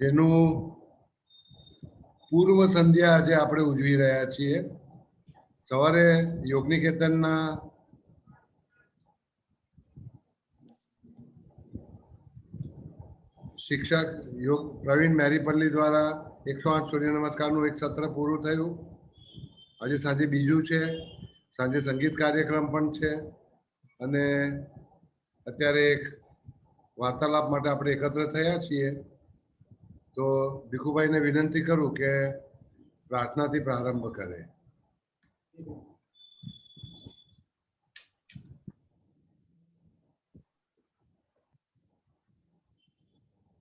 જેનું પૂર્વ સંધ્યા આજે આપણે ઉજવી રહ્યા છીએ. સવારે યોગ નિકેતનના શિક્ષક યોગ પ્રવીણ મેરીપલ્લી દ્વારા 108 સૂર્ય નમસ્કારનું એક સત્ર પૂરું થયું. આજે સાંજે બીજું છે. સાંજે સંગીત કાર્યક્રમ પણ છે અને અત્યારે એક વાર્તાલાપ માટે આપણે એકત્ર થયા છીએ. તો ભીખુભાઈને વિનંતી કરું કે પ્રાર્થનાથી પ્રારંભ કરે.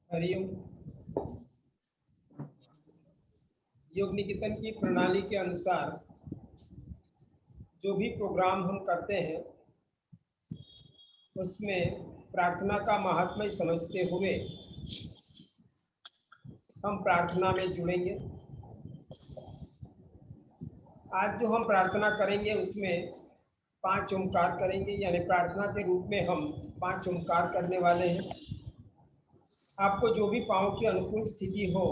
हरिओम। योग निकेतन की प्रणाली के अनुसार जो भी प्रोग्राम हम करते हैं उसमें प्रार्थना का महात्म्य समझते हुए हम प्रार्थना में जुड़ेंगे। आज जो हम प्रार्थना करेंगे उसमें 5 ओंकार करेंगे, यानी प्रार्थना के रूप में हम 5 ओंकार करने वाले हैं। आपको जो भी पाँव की अनुकूल स्थिति हो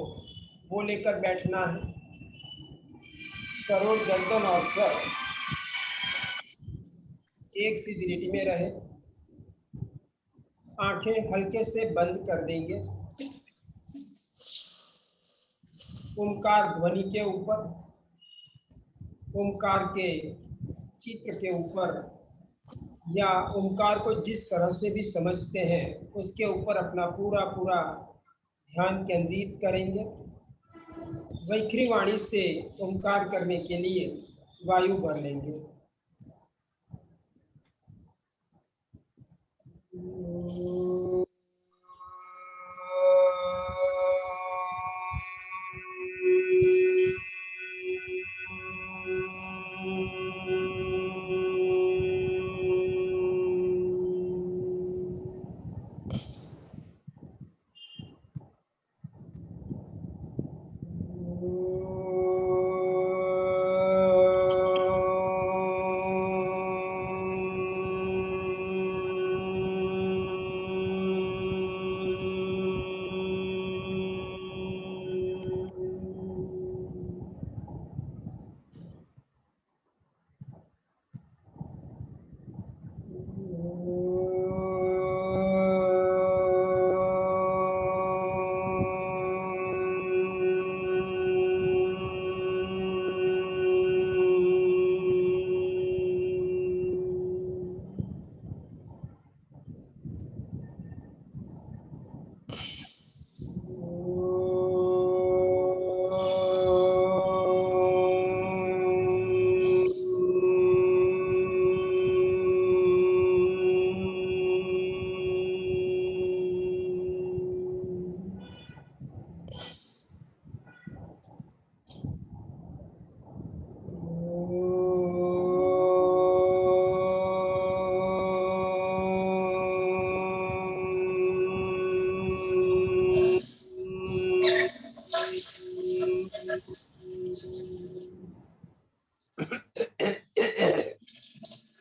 वो लेकर बैठना है। करोड़ गर्दन और स्वर एक सी दृष्टि में रहे। आंखें हल्के से बंद कर देंगे। ओंकार ध्वनि के ऊपर, ओंकार के चित्र के ऊपर या ओंकार को जिस तरह से भी समझते हैं उसके ऊपर अपना पूरा ध्यान केंद्रित करेंगे। वैखरी वाणी से ओंकार करने के लिए वायु भर लेंगे।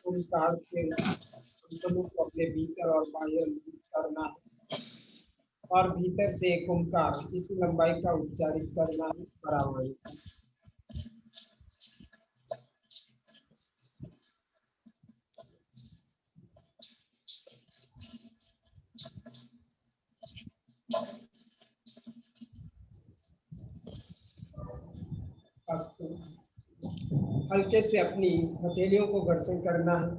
ओंकार से को अपने भीतर और बाहर करना है और भीतर से एक ओंकार इसी लंबाई का उच्चारित करना है बराबर। हल्के से अपनी हथेलियों को घर्षण करना है।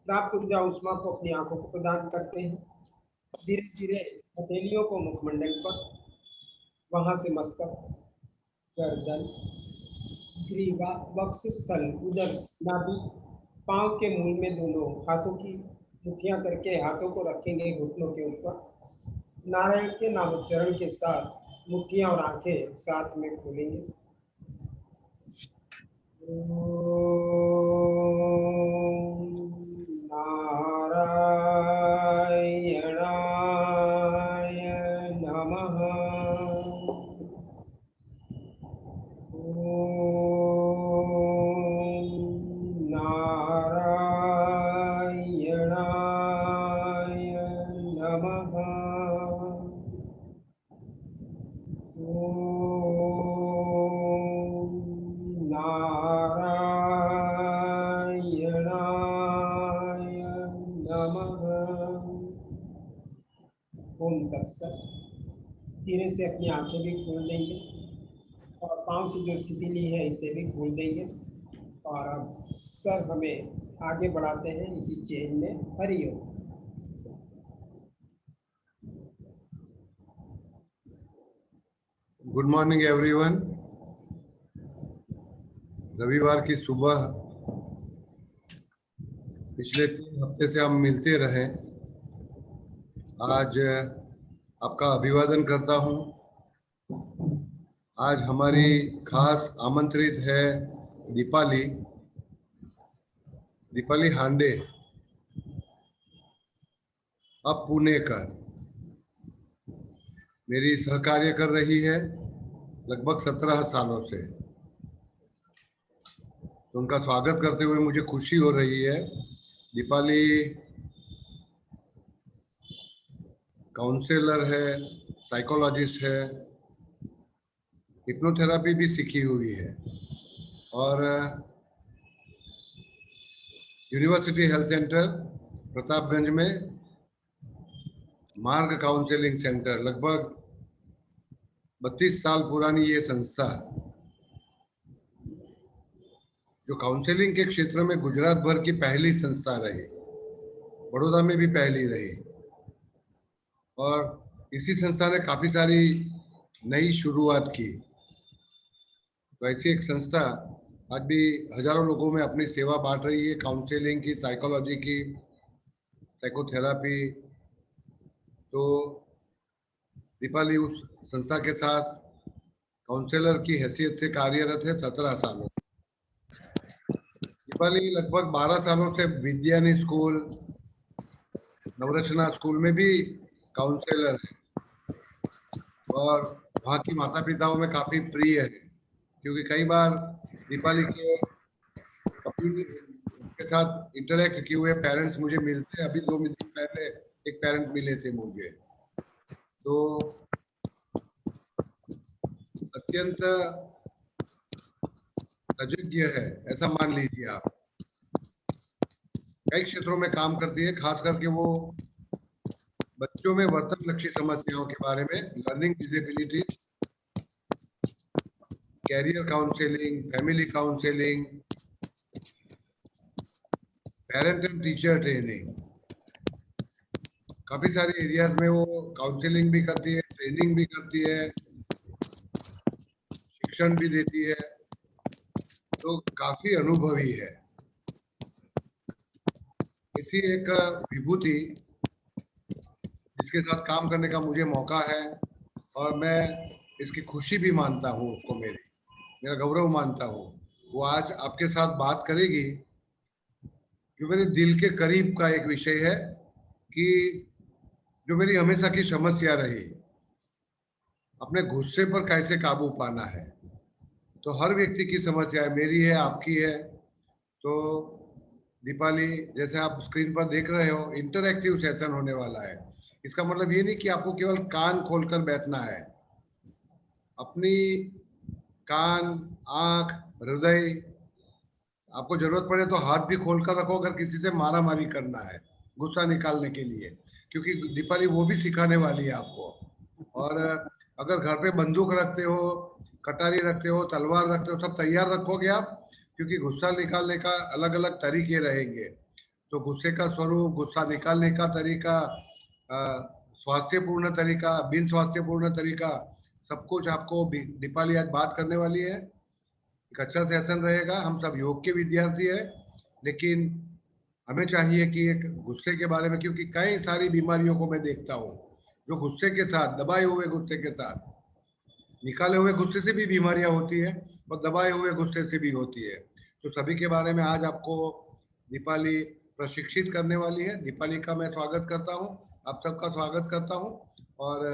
प्राप्त ऊर्जा उष्मा को अपनी आंखों को प्रदान करते हैं। धीरे धीरे हथेलियों को मुखमंडल पर, वहां से मस्तक, गर्दन, ग्रीवा, वक्षस्थल, उदर, नाभि, पांव के मूल में दोनों हाथों की मुट्ठियां करके हाथों को रखेंगे घुटनों के ऊपर। नारायण के नामोच्चारण के साथ मुट्ठियां और आंखें साथ में खोलेंगे। नारायणाय नमः। नारायणाय ओम तत्सत। धीरे से अपनी आंखें भी खोल देंगे और पांव से जो स्थिति ली है इसे भी खोल देंगे। और अब सर हमें आगे बढ़ाते हैं इसी चेन में। हरिओम। Good morning everyone. रविवार की सुबह पिछले 3 हफ्ते से हम मिलते रहे। आज आपका अभिवादन करता हूं। आज हमारी खास आमंत्रित है दीपाली हांडे, अब पुणेकर। मेरी सहकार्य कर रही है लगभग 17 सालों से। तो उनका स्वागत करते हुए मुझे खुशी हो रही है। दीपाली काउंसलर है, साइकोलॉजिस्ट है, हिप्नोथेरापी भी सीखी हुई है और यूनिवर्सिटी हेल्थ सेंटर प्रतापगंज में मार्ग काउंसलिंग सेंटर, लगभग 32 साल पुरानी ये संस्था जो काउंसलिंग के क्षेत्र में गुजरात भर की पहली संस्था रही, बड़ौदा में भी पहली रही। और इसी संस्था ने काफी सारी नई शुरुआत की। तो ऐसी एक संस्था आज भी हजारों लोगों में अपनी सेवा बांट रही है, काउंसलिंग की, साइकोलॉजी की, साइकोथेरापी। तो दीपाली उस संस्था के साथ काउंसलर की हैसियत से कार्यरत है 17 सालों। दीपाली लगभग 12 सालों से विद्यानी स्कूल, नवरचना स्कूल में भी काउंसलर है और वहाँ की माता पिताओं में काफी प्रिय है, क्योंकि कई बार दीपाली के साथ इंटरेक्ट किए हुए पेरेंट्स मुझे मिलते हैं। अभी 2 दिन पहले एक पेरेंट मिले थे मुझे। तो अत्यंत तज्ञ है, ऐसा मान लीजिए आप। कई क्षेत्रों में काम करती है, खास करके वो बच्चों में वर्तन लक्षी समस्याओं के बारे में, learning disability, career counselling, family counselling, parent and teacher training, काफी सारे एरियाज में वो काउंसलिंग भी करती है, ट्रेनिंग भी करती है, शिक्षण भी देती है। तो काफी अनुभवी है। इसी एक विभूति जिसके साथ काम करने का मुझे मौका है और मैं इसकी खुशी भी मानता हूँ, उसको मेरा गौरव मानता हूँ। वो आज आपके साथ बात करेगी जो मेरे दिल के करीब का एक विषय है, कि जो मेरी हमेशा की समस्या रही, अपने गुस्से पर कैसे काबू पाना है। तो हर व्यक्ति की समस्या है, मेरी है, आपकी है। तो दीपाली, जैसे आप स्क्रीन पर देख रहे हो, इंटरैक्टिव सेशन होने वाला है। इसका मतलब ये नहीं कि आपको केवल कान खोलकर बैठना है। अपनी कान, आंख, हृदय, आपको जरूरत पड़े तो हाथ भी खोलकर रखो अगर किसी से मारा मारी करना है, गुस्सा निकालने के लिए, क्योंकि दीपाली वो भी सिखाने वाली है आपको। और अगर घर पे बंदूक रखते हो, कटारी रखते हो, तलवार रखते हो, सब तैयार रखोगे आप, क्योंकि गुस्सा निकालने का अलग अलग तरीके रहेंगे। तो गुस्से का स्वरूप, गुस्सा निकालने का तरीका, स्वास्थ्यपूर्ण तरीका, बिन स्वास्थ्यपूर्ण तरीका, सब कुछ आपको दीपाली आज बात करने वाली है। एक अच्छा सेशन रहेगा। हम सब योग के विद्यार्थी है, लेकिन हमें चाहिए कि एक गुस्से के बारे में, क्योंकि कई सारी बीमारियों को मैं देखता हूँ जो गुस्से के साथ, दबाए हुए गुस्से के साथ, निकाले हुए गुस्से से भी बीमारियां होती है और दबाए हुए गुस्से से भी होती है। तो सभी के बारे में आज आपको दीपाली प्रशिक्षित करने वाली है। दीपाली का मैं स्वागत करता हूँ, आप सबका स्वागत करता हूँ। और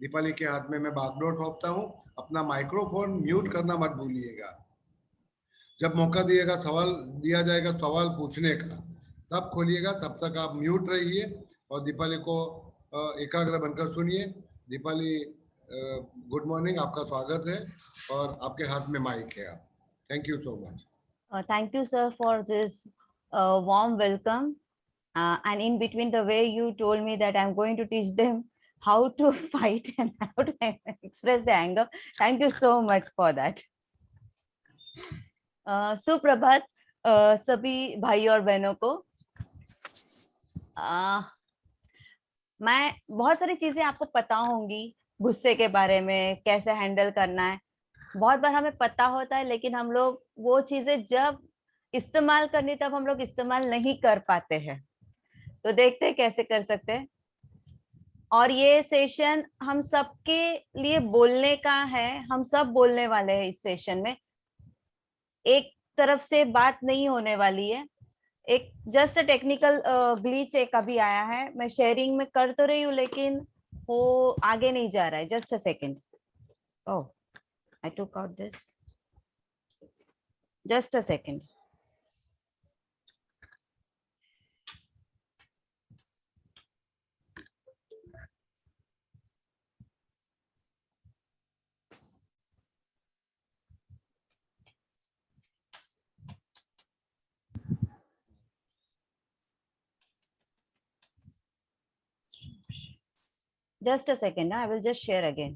दीपाली के हाथ में मैं बागडोर सौंपता हूँ। अपना माइक्रोफोन म्यूट करना मत भूलिएगा। जब मौका दिएगा, सवाल दिया जाएगा सवाल पूछने का, तब खोलिएगा, तब तक आप म्यूट रहिए और दीपाली को एकाग्र बनकर सुनिए। दीपाली, गुड मॉर्निंग, आपका स्वागत है और आपके हाथ में माइक है। Thank you so much. Thank you, sir, for this warm welcome. and in between the way you told me that I'm going to teach them how to fight and how to express the anger. Thank you so much for that. सुप्रभात सभी भाई और बहनों को। मैं बहुत सारी चीजें आपको पता होंगी गुस्से के बारे में, कैसे हैंडल करना है। बहुत बार हमें पता होता है लेकिन हम लोग वो चीजें जब इस्तेमाल करनी तब हम लोग इस्तेमाल नहीं कर पाते हैं। तो देखते हैं कैसे कर सकते हैं। और ये सेशन हम सबके लिए बोलने का है, हम सब बोलने वाले हैं इस सेशन में। एक तरफ से बात नहीं होने वाली है। एक जस्ट टेक्निकल ग्लिच एक अभी आया है, मैं शेयरिंग में कर तो रही हूँ लेकिन वो आगे नहीं जा रहा है। Just a second. Oh, I took out this, just a second. Just a second, I will just share again.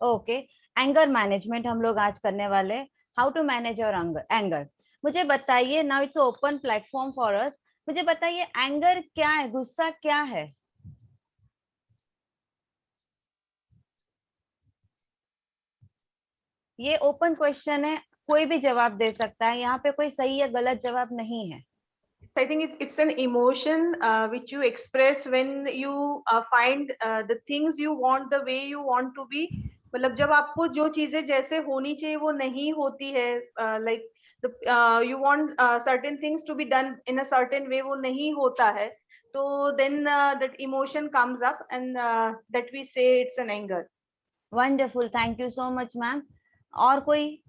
Okay, anger management हम लोग आज करने वाले। How to manage your anger. मुझे बताइए, now it's open platform for us. मुझे बताइए anger क्या है, गुस्सा क्या है? ये ओपन क्वेश्चन है, कोई भी जवाब दे सकता है। यहाँ पे कोई सही या गलत जवाब नहीं है। I think it's an emotion which you express when you find the things you want the way you want to be. मतलब जब आपको जो चीजें जैसे होनी चाहिए वो नहीं होती है, like you want certain things to be done in a certain way, वो नहीं होता है, तो then that emotion comes up and that we say it's an anger. Wonderful, thank you so much ma'am. और कोई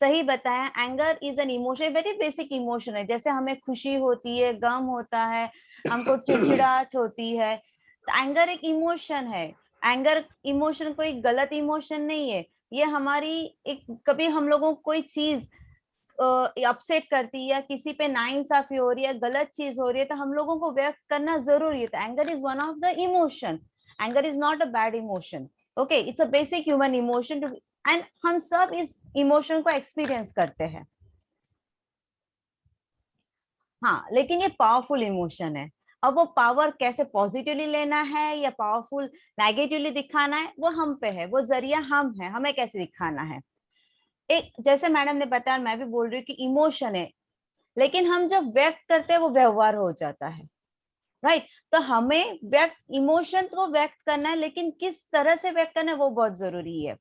सही बताया। Anger is an emotion, very basic emotion है। जैसे हमें खुशी होती है, गम होता है, हमको चिड़चिड़ाहट होती है, तो एंगर एक इमोशन है। एंगर इमोशन कोई गलत इमोशन नहीं है। ये हमारी एक, कभी हम लोगों को कोई चीज अपसेट करती है या किसी पे नाइंसाफी हो रही है, गलत चीज हो रही है, तो हम लोगों को व्यक्त करना जरूरी है। तो anger is one of the emotion. Anger is not a bad emotion, okay, it's a basic human emotion too, and हम सब इस इमोशन को एक्सपीरियंस करते हैं। हाँ, लेकिन ये पावरफुल इमोशन है। अब वो पावर कैसे पॉजिटिवली लेना है या पावरफुल नेगेटिवली दिखाना है, वो हम पे है, वो जरिया हम है, हमें कैसे दिखाना है। एक जैसे मैडम ने बताया, मैं भी बोल रही हूँ कि इमोशन है, लेकिन हम जब व्यक्त करते हैं वो व्यवहार हो जाता है, राइट। तो हमें व्यक्त, इमोशन को व्यक्त करना है, लेकिन किस तरह से व्यक्त करना है वो बहुत जरूरी है।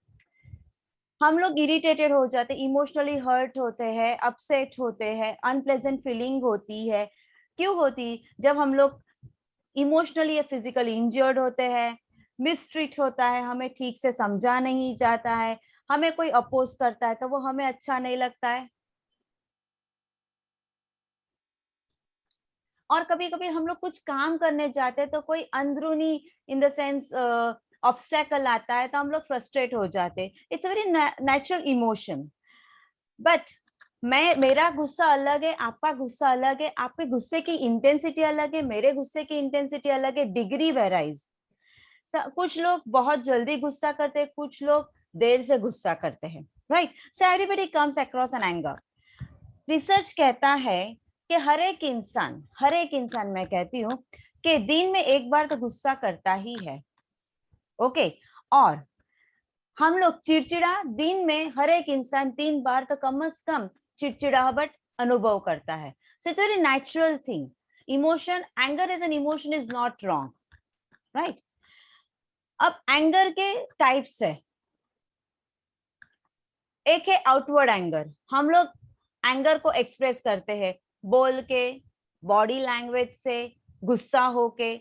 हम लोग इरिटेटेड हो जाते, इमोशनली हर्ट होते हैं, अपसेट होते हैं, अनप्लेजेंट फीलिंग होती है। क्यों होती? जब हम लोग इमोशनली या फिजिकली इंजर्ड होते हैं, मिसट्रीट होता है, हमें ठीक से समझा नहीं जाता है, हमें कोई अपोज करता है तो वो हमें अच्छा नहीं लगता है। और कभी कभी हम लोग कुछ काम करने जाते हैं तो कोई अंदरूनी इन द सेंस ऑब्स्टेकल आता है तो हम लोग फ्रस्ट्रेट हो जाते हैं। It's a very natural emotion. But मेरा गुस्सा अलग है, आपका गुस्सा अलग है, आपके गुस्से की इंटेंसिटी अलग है, मेरे गुस्से की इंटेंसिटी अलग है, डिग्री वेराइज। कुछ लोग बहुत जल्दी गुस्सा करते हैं, कुछ लोग देर से गुस्सा करते हैं, right. So everybody comes across N anger. Research कहता है कि हर एक इंसान मैं कहती हूँ कि दिन में एक बार तो गुस्सा करता ही है, ओके। और हम लोग चिड़चिड़ा, दिन में हर एक इंसान 3 बार तो कम से कम चिड़चिड़ाहट अनुभव करता है। So it's very natural thing. Emotion, anger is an emotion, is not wrong, right. अब एंगर के टाइप्स है। एक है आउटवर्ड एंगर, हम लोग एंगर को एक्सप्रेस करते हैं बोल के, बॉडी लैंग्वेज से, गुस्सा होके,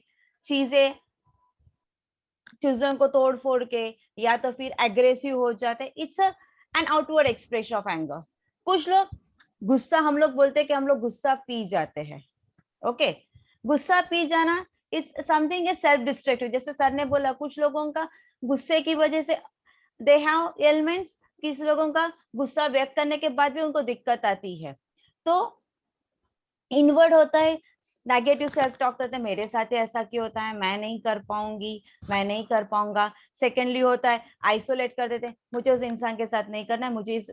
चीजों को तोड़ फोड़ के, या तो फिर एग्रेसिव हो जाते। It's an outward expression of anger. कुछ लोग गुस्सा, हम लोग बोलते हैं कि हम लोग गुस्सा पी जाते हैं, ओके। गुस्सा पी जाना it's something is self destructive. जैसे सर ने बोला, कुछ लोगों का गुस्से की वजह से दे हैव एलिमेंट्स, किसी लोगों का गुस्सा व्यक्त करने के बाद भी उनको दिक्कत आती है। तो इनवर्ड होता है, नेगेटिव सेल्फ टॉक करते हैं, मेरे साथ ही ऐसा क्यों होता है, मैं नहीं कर पाऊंगी, मैं नहीं कर पाऊंगा। सेकेंडली होता है आइसोलेट कर देते हैं, मुझे उस इंसान के साथ नहीं करना है, मुझे इस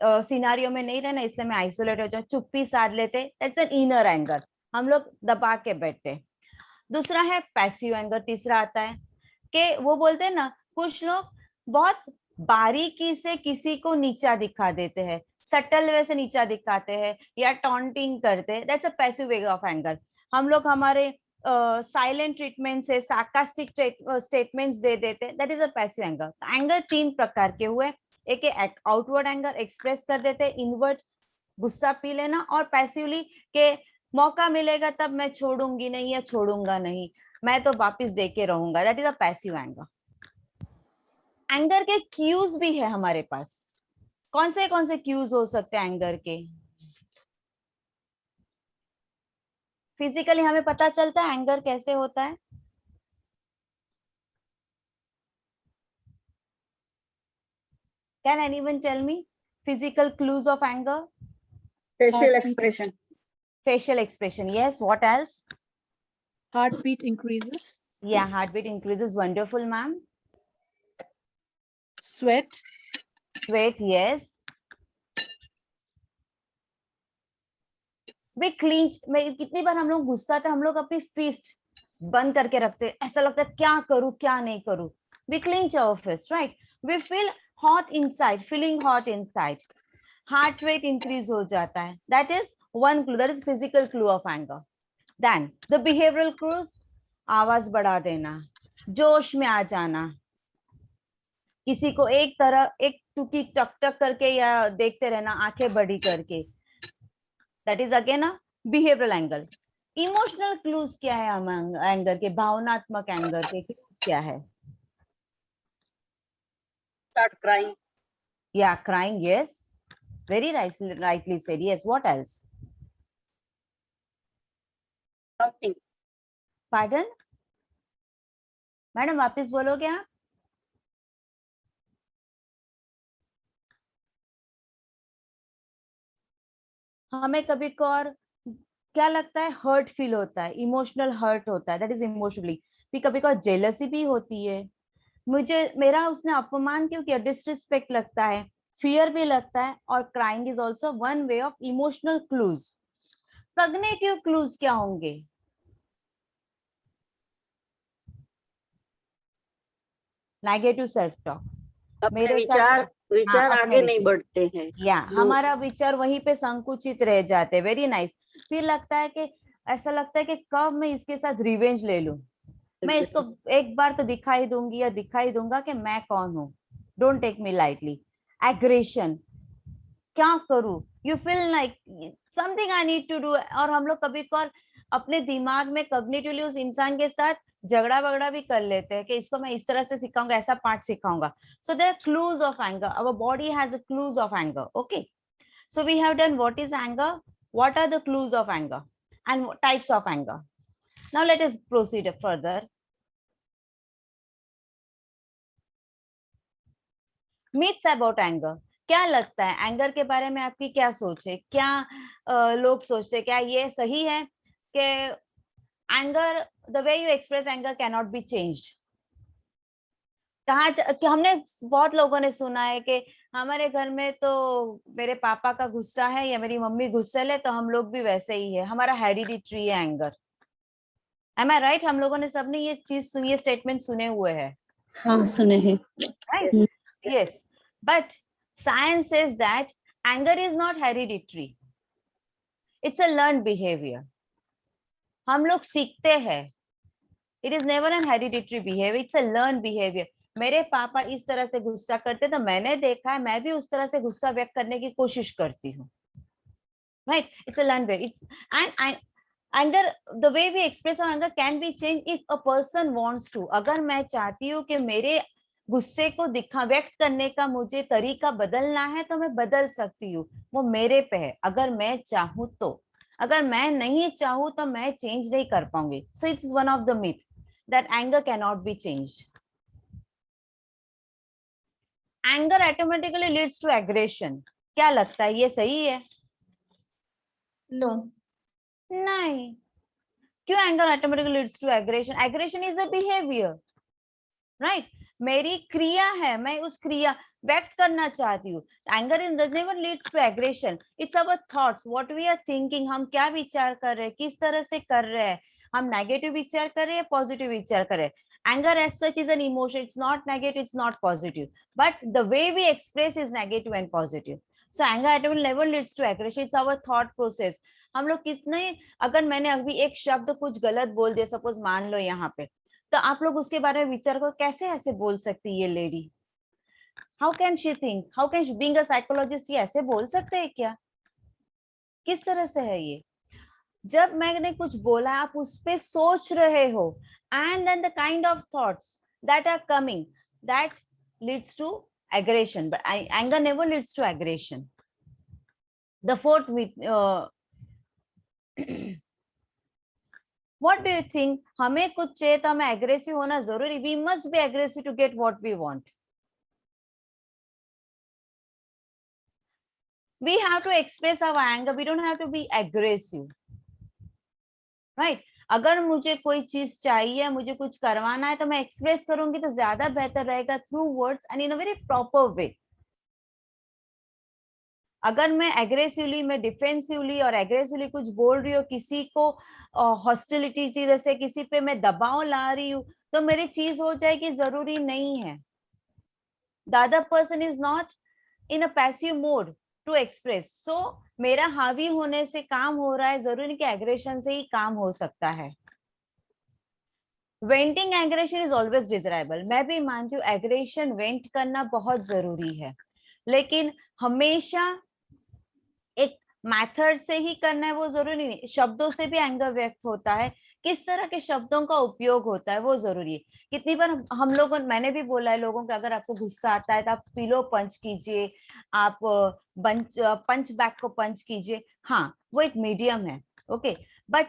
सिनारियो में नहीं रहना, इसलिए मैं आइसोलेट हो जाऊं, चुप्पी साध लेते, दैट्स एन इनर एंगर, हम लोग दबा के बैठते। दूसरा है पैसिव एंगर, तीसरा आता है कि वो बोलते हैं ना, कुछ लोग बहुत बारीकी से किसी को नीचा दिखा देते हैं, सटल वे से नीचा दिखाते हैं या टॉन्टिंग करते हैं, that's a passive way of anger. हम लोग हमारे साइलेंट ट्रीटमेंट से सार्कास्टिक स्टेटमेंट्स दे देते हैं, that is a passive anger. Anger 3 प्रकार के हुए, एक आउटवर्ड एंगर, एक्सप्रेस कर देते हैं, इनवर्ड गुस्सा पी लेना, और पैसिवली के मौका मिलेगा तब मैं छोड़ूंगी नहीं या छोड़ूंगा नहीं, मैं तो वापस दे के रहूंगा, that is a passive anger. Anger के क्यूज भी है हमारे पास, कौन से क्यूज हो सकते हैं एंगर के? फिजिकली हमें पता चलता है एंगर कैसे होता है? Can anyone tell me physical clues of anger? Facial expression. Facial expression, yes. What else? Heartbeat increases. Yeah, heartbeat increases. Wonderful, ma'am. Sweat. Sweat, yes. वे क्लींच में, कितनी बार हम लोग गुस्सा था, हम लोग अपनी फिस्ट बंद करके रखते हैं, ऐसा लगता है क्या करूं क्या नहीं करूं, we clinch our fist, right? We feel hot inside, feeling hot inside, heart rate increase हो जाता है, that is one clue, that is physical clue of anger. Then the behavioral clues, आवाज बढ़ा देना, जोश में आ जाना, किसी को एक तरह एक टुकी टक टक करके या देखते रहना आंखें बड़ी करके, that is again a behavioural angle. Emotional clues क्या है हम एंगर के, भावनात्मक एंगर के क्लूज क्या है? Start crying. Yeah, crying, yes, very rightly said, yes. What else? Shouting. Pardon? Madam वापस बोलोगे आप? हमें कभी और क्या लगता है, हर्ट फील होता है, इमोशनल हर्ट होता है, दैट इज इमोशनली। फिर कभी और जेलसी भी होती है, मुझे मेरा उसने अपमान क्यों किया, डिसरिस्पेक्ट लगता है, फियर भी लगता है, और crying is also one way of emotional clues. Cognitive clues क्या होंगे? नेगेटिव सेल्फ टॉक, अपने मेरे विचार हाँ, आगे नहीं बढ़ते हैं, या हमारा विचार वहीं पे संकुचित रह जाते हैं, वेरी नाइस। फिर लगता है कि ऐसा लगता है कि कब मैं इसके साथ रिवेंज ले लूं, मैं इसको एक बार तो दिखाई दूंगी या दिखाई दूंगा कि मैं कौन हूँ, don't take me lightly. Aggression, क्या करूं, you feel like something I need to do, और हम लोग कभी कभार अपने दिमाग में कॉग्निटिवली उस इंसान के साथ झगड़ा वगड़ा भी कर लेते हैं कि इसको मैं इस तरह से सिखाऊंगा, ऐसा पार्ट सिखाऊंगा। So there are clues of anger, our body has a clues of anger, okay? So we have done what is anger, what are the clues of anger and types of anger. Now let us proceed further. Myths about anger, क्या लगता है anger के बारे में आपकी क्या सोच है? क्या लोग सोचते हैं, क्या ये सही है कि anger, the way you express anger can not be changed? हमने बहुत लोगों ने सुना है कि हमारे घर में तो मेरे पापा का गुस्सा है या मेरी मम्मी गुस्सेल है तो हम लोग भी वैसे ही है, हमारा हेरिडिटरी है एंगर। एम आई राइट? हम लोगों ने सबने ये चीज, ये स्टेटमेंट सुने हुए हैं, हाँ सुने हैं। right? Yes, but science says that anger is not hereditary, it's a learned behavior, हम लोग सीखते हैं, it is never an hereditary behavior, it's a learned behavior। मेरे पापा इस तरह से गुस्सा करते तो मैंने देखा है, मैं भी उस तरह से गुस्सा व्यक्त करने की कोशिश करती हूँ, right? It's a learned way, it's and anger, the way we express our anger can be changed if a person wants to। अगर मैं चाहती हूँ कि मेरे गुस्से को व्यक्त करने का मुझे तरीका बदलना है तो मैं बदल सकती हूँ, वो मेरे पे है, अगर मैं चाहूँ तो। अगर मैं नहीं चाहूँ तो मैं चेंज नहीं कर पाऊंगी। So it's one of the myth that anger can not be changed. Anger automatically leads to aggression. क्या लगता है, ये सही है? No. नहीं. क्यों anger automatically leads to aggression? Aggression is a behaviour, right? मेरी क्रिया है, मैं उस क्रिया व्यक्त करना चाहती हूँ. Anger in does never leads to aggression. It's our thoughts, what we are thinking. हम क्या विचार कर रहे हैं, किस तरह से कर रहे हैं. हम नेगेटिव विचार कर रहे हैं, पॉजिटिव विचार कर रहे हैं. Anger as such is an emotion. It's not negative, it's not positive. But the way we express is negative and positive. So anger at all level leads to aggression. It's our thought process. हम लोग कितने, अगर मैंने अभी एक शब्द कुछ गलत बोल दिया, सपोज मान लो यहाँ पे, तो आप लोग उसके बारे में विचार को कैसे ऐसे बोल सकती है ये lady? How can she think, how can she being a psychologist, ये ऐसे बोल सकते हैं क्या? किस तरह से है ये? जब मैंने कुछ बोला, आप उस पे सोच रहे हो, and then the kind of thoughts that are coming, that leads to aggression. But anger never leads to aggression. The fourth what do you think? हमें कुछ चाहिए तो हमें aggressive होना जरूरी? We must be aggressive to get what we want. We have to express our anger. We don't have to be aggressive, right? अगर मुझे कोई चीज चाहिए, मुझे कुछ करवाना है, तो मैं एक्सप्रेस करूंगी तो ज्यादा बेहतर रहेगा, through words and in a very proper way. अगर मैं एग्रेसिवली, मैं डिफेंसिवली और एग्रेसिवली कुछ बोल रही हूँ, किसी को हॉस्टिलिटी जैसे किसी पे मैं दबाव ला रही हूँ, तो मेरी चीज हो जाएगी, जरूरी नहीं है. The other person is not in a passive mode to express. So मेरा हावी होने से काम हो रहा है, जरूरी नहीं कि एग्रेशन से ही काम हो सकता है. वेंटिंग एग्रेशन इज ऑलवेज डिजायरेबल. मैं भी मानती हूँ एग्रेशन वेंट करना बहुत जरूरी है, लेकिन हमेशा एक मेथड से ही करना है वो जरूरी नहीं. शब्दों से भी एंगर व्यक्त होता है, किस तरह के शब्दों का उपयोग होता है वो जरूरी है. कितनी बार हम लोगों, मैंने भी बोला है लोगों को, अगर आपको गुस्सा आता है तो आप पिलो पंच कीजिए, आप पंच बैग को पंच कीजिए. हाँ, वो एक मीडियम है, okay. But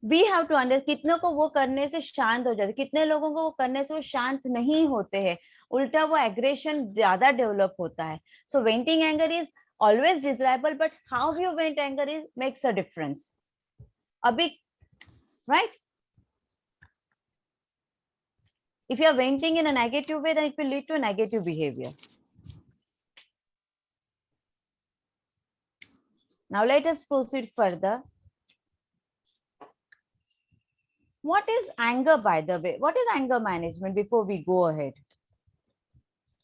we have to under, कितनों को वो करने से शांत हो जाते, कितने लोगों को वो करने से वो शांत नहीं होते हैं, उल्टा वो एग्रेशन ज्यादा डेवलप होता है. So venting anger is always desirable, but how you vent anger is makes a difference. Abhi, right? If you are venting in a negative way, then it will lead to a negative behavior. Now let us proceed further. What is anger, by the way? What is anger management before we go ahead?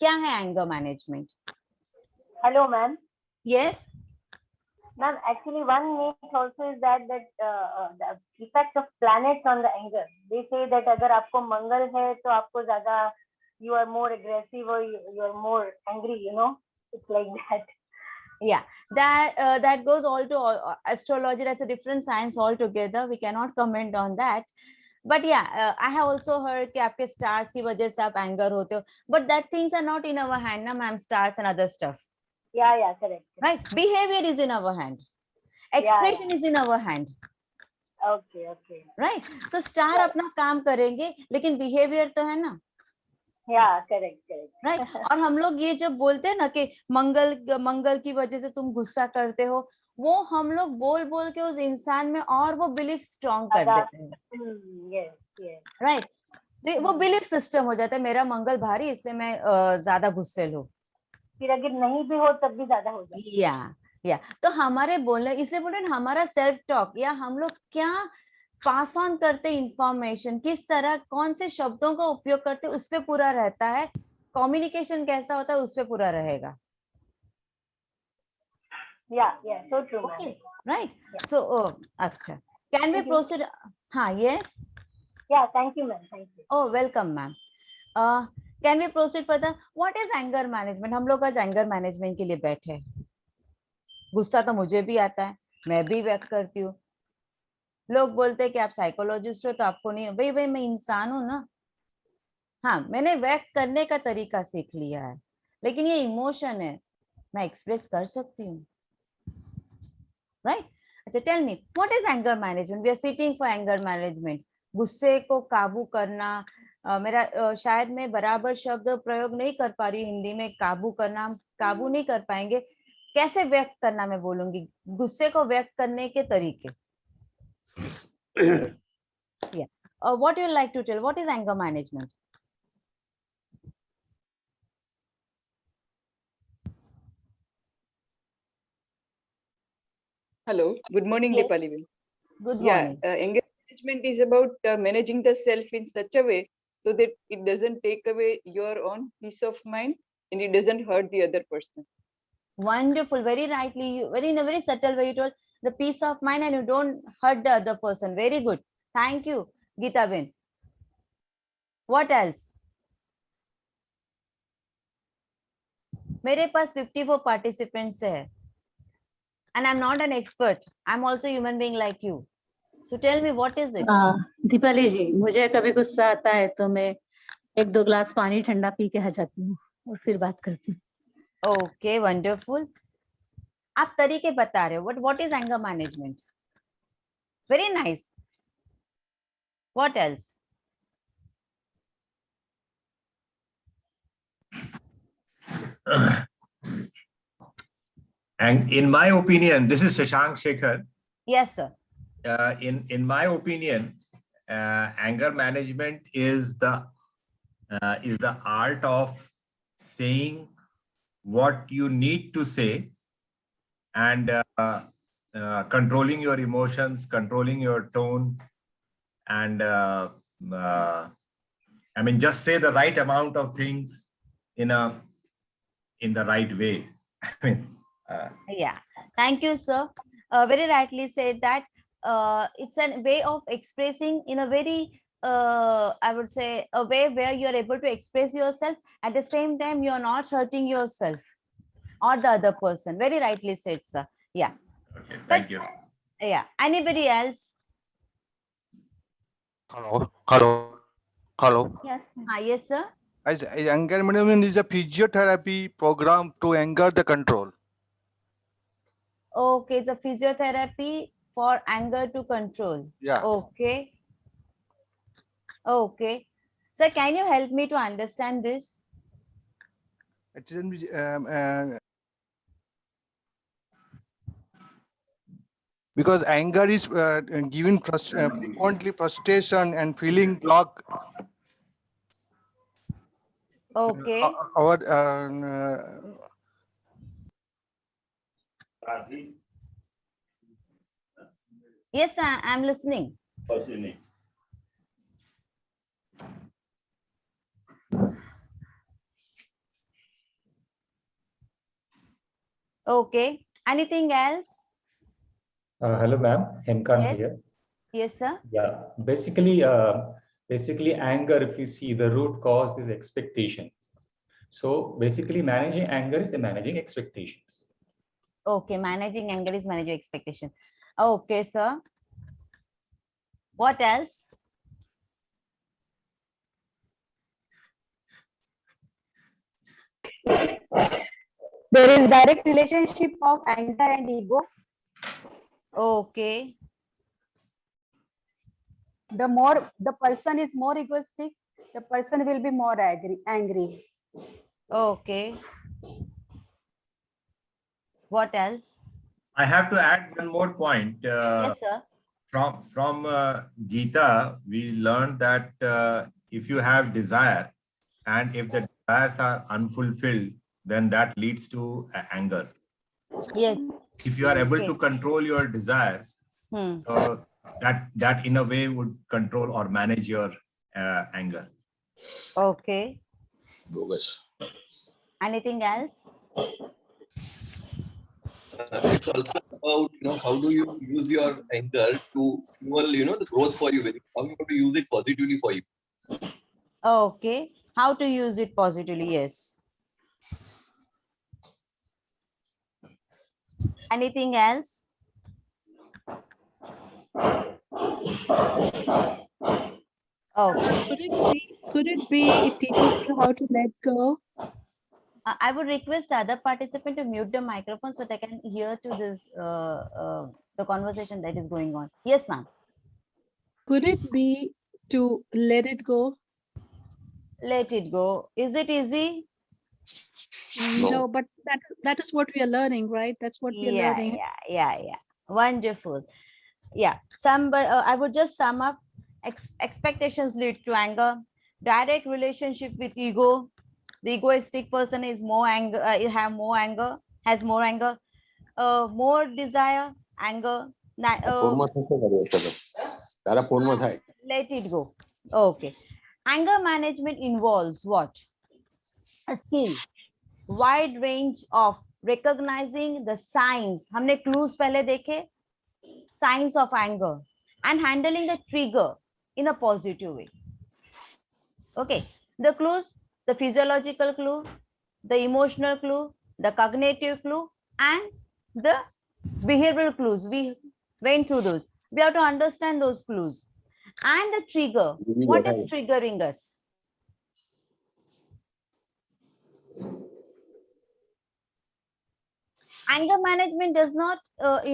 क्या है anger management? Hello, ma'am. Yes. Ma'am, actually, one myth also is that the effect of planets on the anger. They say that अगर आपको मंगल है तो आपको ज़्यादा you are more aggressive or you are more angry. You know, it's like that. Yeah, that goes all to astrology. That's a different science altogether. We cannot comment on that. But yeah, I have also heard कि आपके stars की वजह से आप anger होते हो. But that things are not in our hand, ना ma'am. Stars and other stuff. Yeah, correct. Right, behavior is in our hand, expression is in our hand. Okay. Right, so star अपना काम करेंगे, लेकिन behavior तो है ना. Yeah, correct. Right, और हम लोग ये जब बोलते हैं ना कि मंगल की वजह से तुम गुस्सा करते हो, वो हम लोग बोल के उस इंसान में और वो बिलीफ स्ट्रॉन्ग कर देते हैं. Yes. Right, वो बिलीफ सिस्टम हो जाता है, मेरा मंगल भारी इसलिए मैं ज्यादा गुस्सेल हूँ. फिर अगर नहीं भी हो तब भी ज्यादा हो जाता है. या तो हमारे बोलने, इसलिए बोल रहे हैं हमारा सेल्फ टॉक, या हम लोग क्या पास ऑन करते इंफॉर्मेशन, किस तरह कौन से शब्दों का उपयोग करते, उस पे पूरा रहता है. कम्युनिकेशन कैसा होता है उस पे पूरा रहेगा. So true, ma'am. Right. So अच्छा, can we proceed? हाँ, yes. Yeah, thank you, ma'am. Thank you. Oh, welcome, ma'am. Can we proceed further? What is anger management? हम लोग आज एंगर मैनेजमेंट के लिए बैठे हैं. गुस्सा तो मुझे भी आता है, मैं भी व्यक्त करती हूँ. लोग बोलते हैं कि आप साइकोलॉजिस्ट हो तो आपको नहीं. भाई मैं इंसान हूं ना. हाँ, मैंने व्यक्त करने का तरीका सीख लिया है, लेकिन ये इमोशन है, मैं एक्सप्रेस कर सकती हूँ. राइट. अच्छा, tell me what is anger management? We are sitting for anger management. गुस्से को काबू करना, मेरा शायद मैं बराबर शब्द प्रयोग नहीं कर पा रही हूँ हिंदी में। काबू करना, काबू नहीं कर पाएंगे। कैसे व्यक्त करना मैं बोलूंगी, गुस्से को व्यक्त करने के तरीके। What you like to tell? What is anger management? Hello, good morning, Yes. Dipali Bhai. Good Yeah, morning. anger management is about managing the self in such a way so that it doesn't take away your own peace of mind and it doesn't hurt the other person. Wonderful, very rightly, in a very subtle way you told the peace of mind and you don't hurt the other person. Very good. Thank you, Geeta Ben. What else? मेरे पास 54 participants है. And I'm not an expert. I'm also a human being like you. So tell me, what is it? Deepali जी, मुझे कभी गुस्सा आता है तो मैं 1-2 glass पानी ठंडा पी के आ जाती हूँ और फिर बात करती हूँ। Okay, wonderful. आप तरीके बता रहे हो. What is anger management? Very nice. What else? And in my opinion, this is Shashank Shekhar. Yes, sir. In my opinion, anger management is the art of saying what you need to say and controlling your emotions, controlling your tone, and I mean, just say the right amount of things in the right way. I mean. Yeah, thank you, sir. Very rightly said that it's a way of expressing in a very, I would say, a way where you are able to express yourself. At the same time, you are not hurting yourself or the other person. Very rightly said, sir. Yeah. Okay, thank you. Yeah. Anybody else? Hello. Yes. Yes, sir. As anger management is a physiotherapy program to anger the control. Okay, it's a physiotherapy for anger to control. Yeah. Okay. Okay. Sir, can you help me to understand this? It is, because anger is giving frequently frustration and feeling block. Okay. Our Yes, I'm listening. Okay. Anything else? Hello, ma'am. Hemkan Yes. here. Yes, sir. Yeah. Basically, anger, if you see, the root cause is expectation. So basically, managing anger is managing expectations. Okay, managing anger is managing expectation. Okay, sir. What else? There is direct relationship of anger and ego. Okay. The more the person is more egoistic, the person will be more angry. Okay. What else? I have to add one more point. Yes, sir. From Geeta, we learned that if you have desire and if the desires are unfulfilled, then that leads to anger. Yes. If you are able Okay. to control your desires, so that in a way would control or manage your anger. Okay. Bogus. Anything else? It's also about how do you use your anger to fuel the growth for you. How you have to use it positively for you. Okay. How to use it positively? Yes. Anything else? Okay. Could it be it teaches you how to let go? I would request other participant to mute the microphone so that I can hear to this the conversation that is going on. Yes, ma'am. Could it be to let it go? Let it go. Is it easy? No, but that is what we are learning, right? That's what we are Yeah, learning. yeah. Wonderful. Yeah. I would just sum up. Expectations lead to anger. Direct relationship with ego. The egoistic person is more anger. Has more anger. More desire, anger. ફોનમાં થશે ને ચલો તારા ફોનમાં થાય Let it go. Okay. Anger management involves what? A skill. Wide range of recognizing the signs. हमने clues पहले देखे. Signs of anger and handling the trigger in a positive way. Okay. The clues, the physiological clue, the emotional clue, the cognitive clue, and the behavioral clues. We went through those. We have to understand those clues. And the trigger. What is triggering us? Anger management does not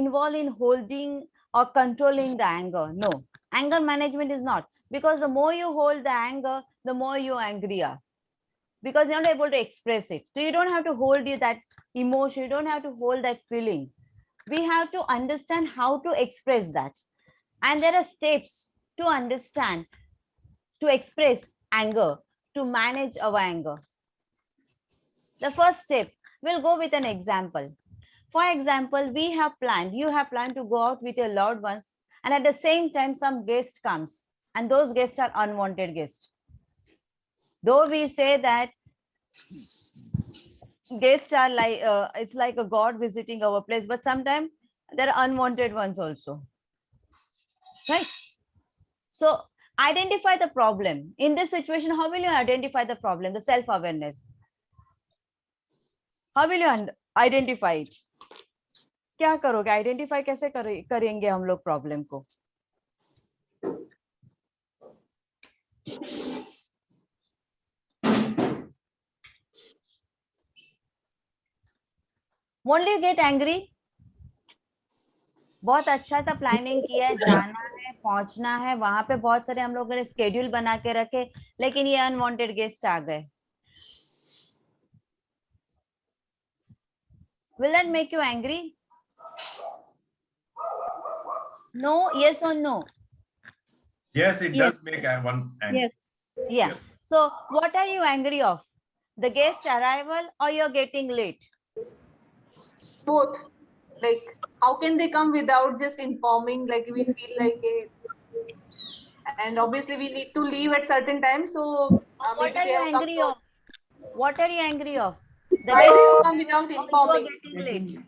involve in holding or controlling the anger. No, anger management is not, because the more you hold the anger, the more you angry are, because you're not able to express it. So you don't have to hold that emotion, you don't have to hold that feeling. We have to understand how to express that, and there are steps to understand, to express anger, to manage our anger. The first step, we'll go with an example. For example, you have planned to go out with your loved ones, and at the same time some guest comes, and those guests are unwanted guests. Though we say that guests are like it's like a god visiting our place, but sometimes there are unwanted ones also, right? So identify the problem. In this situation, how will you identify the problem? The self-awareness. How will you identify it? क्या करोगे? Identify कैसे करेंगे हम लोग problem को? Won't you get angry? बहुत अच्छा था, प्लानिंग किया है, जाना है, पहुंचना है, वहां पे बहुत सारे हम लोगों ने स्केड्यूल बना के रखे, लेकिन ये अनवांटेड गेस्ट आ गए. Will that make you angry? No, yes or no? Yes, it does make one angry. Yes. So what are you angry of? The guest arrival or you're getting late? Both. Like, how can they come without just informing? Like, we feel like it. And obviously we need to leave at certain times. So what are you angry of? What are you angry of? The Why guest you come without informing? Getting late.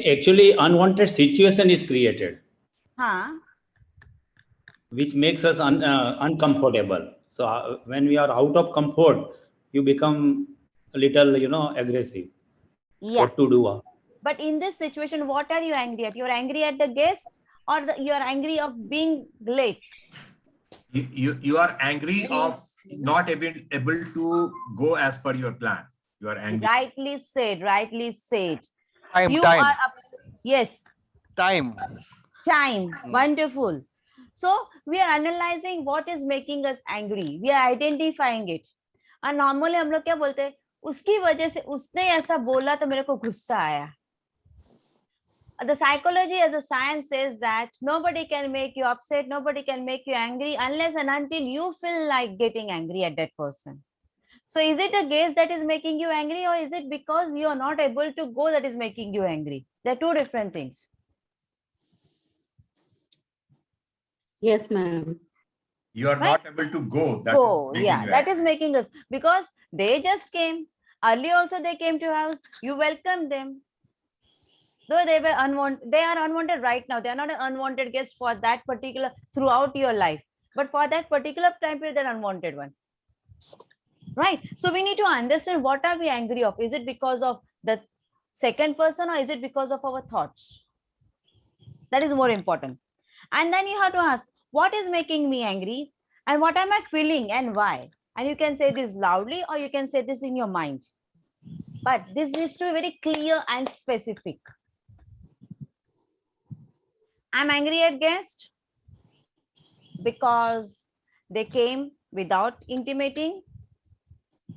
Actually, unwanted situation is created, which makes us uncomfortable. So when we are out of comfort, you become a little, aggressive. Yeah. What to do? But in this situation, what are you angry at? You're angry at the guest, or you're angry of being late? You are angry of not able to go as per your plan. You are angry. Rightly said. Rightly said. Time. Are upset. Yes. Time. Wonderful. So we are analyzing what is making us angry. We are identifying it. And normally हम लोग क्या बोलते हैं? उसकी वजह से उसने ऐसा बोला तो मेरे को गुस्सा आया. The psychology as a science says that nobody can make you upset, nobody can make you angry unless and until you feel like getting angry at that person. So is it a gaze that is making you angry, or is it because you are not able to go that is making you angry? They're two different things. Yes, ma'am. You are not able to go. That is making us, because they just came. Early also they came to house. You welcomed them. Though they were unwanted, they are unwanted right now. They are not an unwanted guest for that particular throughout your life. But for that particular time period, they're unwanted one. Right? So we need to understand what are we angry of. Is it because of the second person, or is it because of our thoughts? That is more important. And then you have to ask, what is making me angry and what am I feeling and why? And you can say this loudly or you can say this in your mind. But this needs to be very clear and specific. I'm angry at guests because they came without intimating,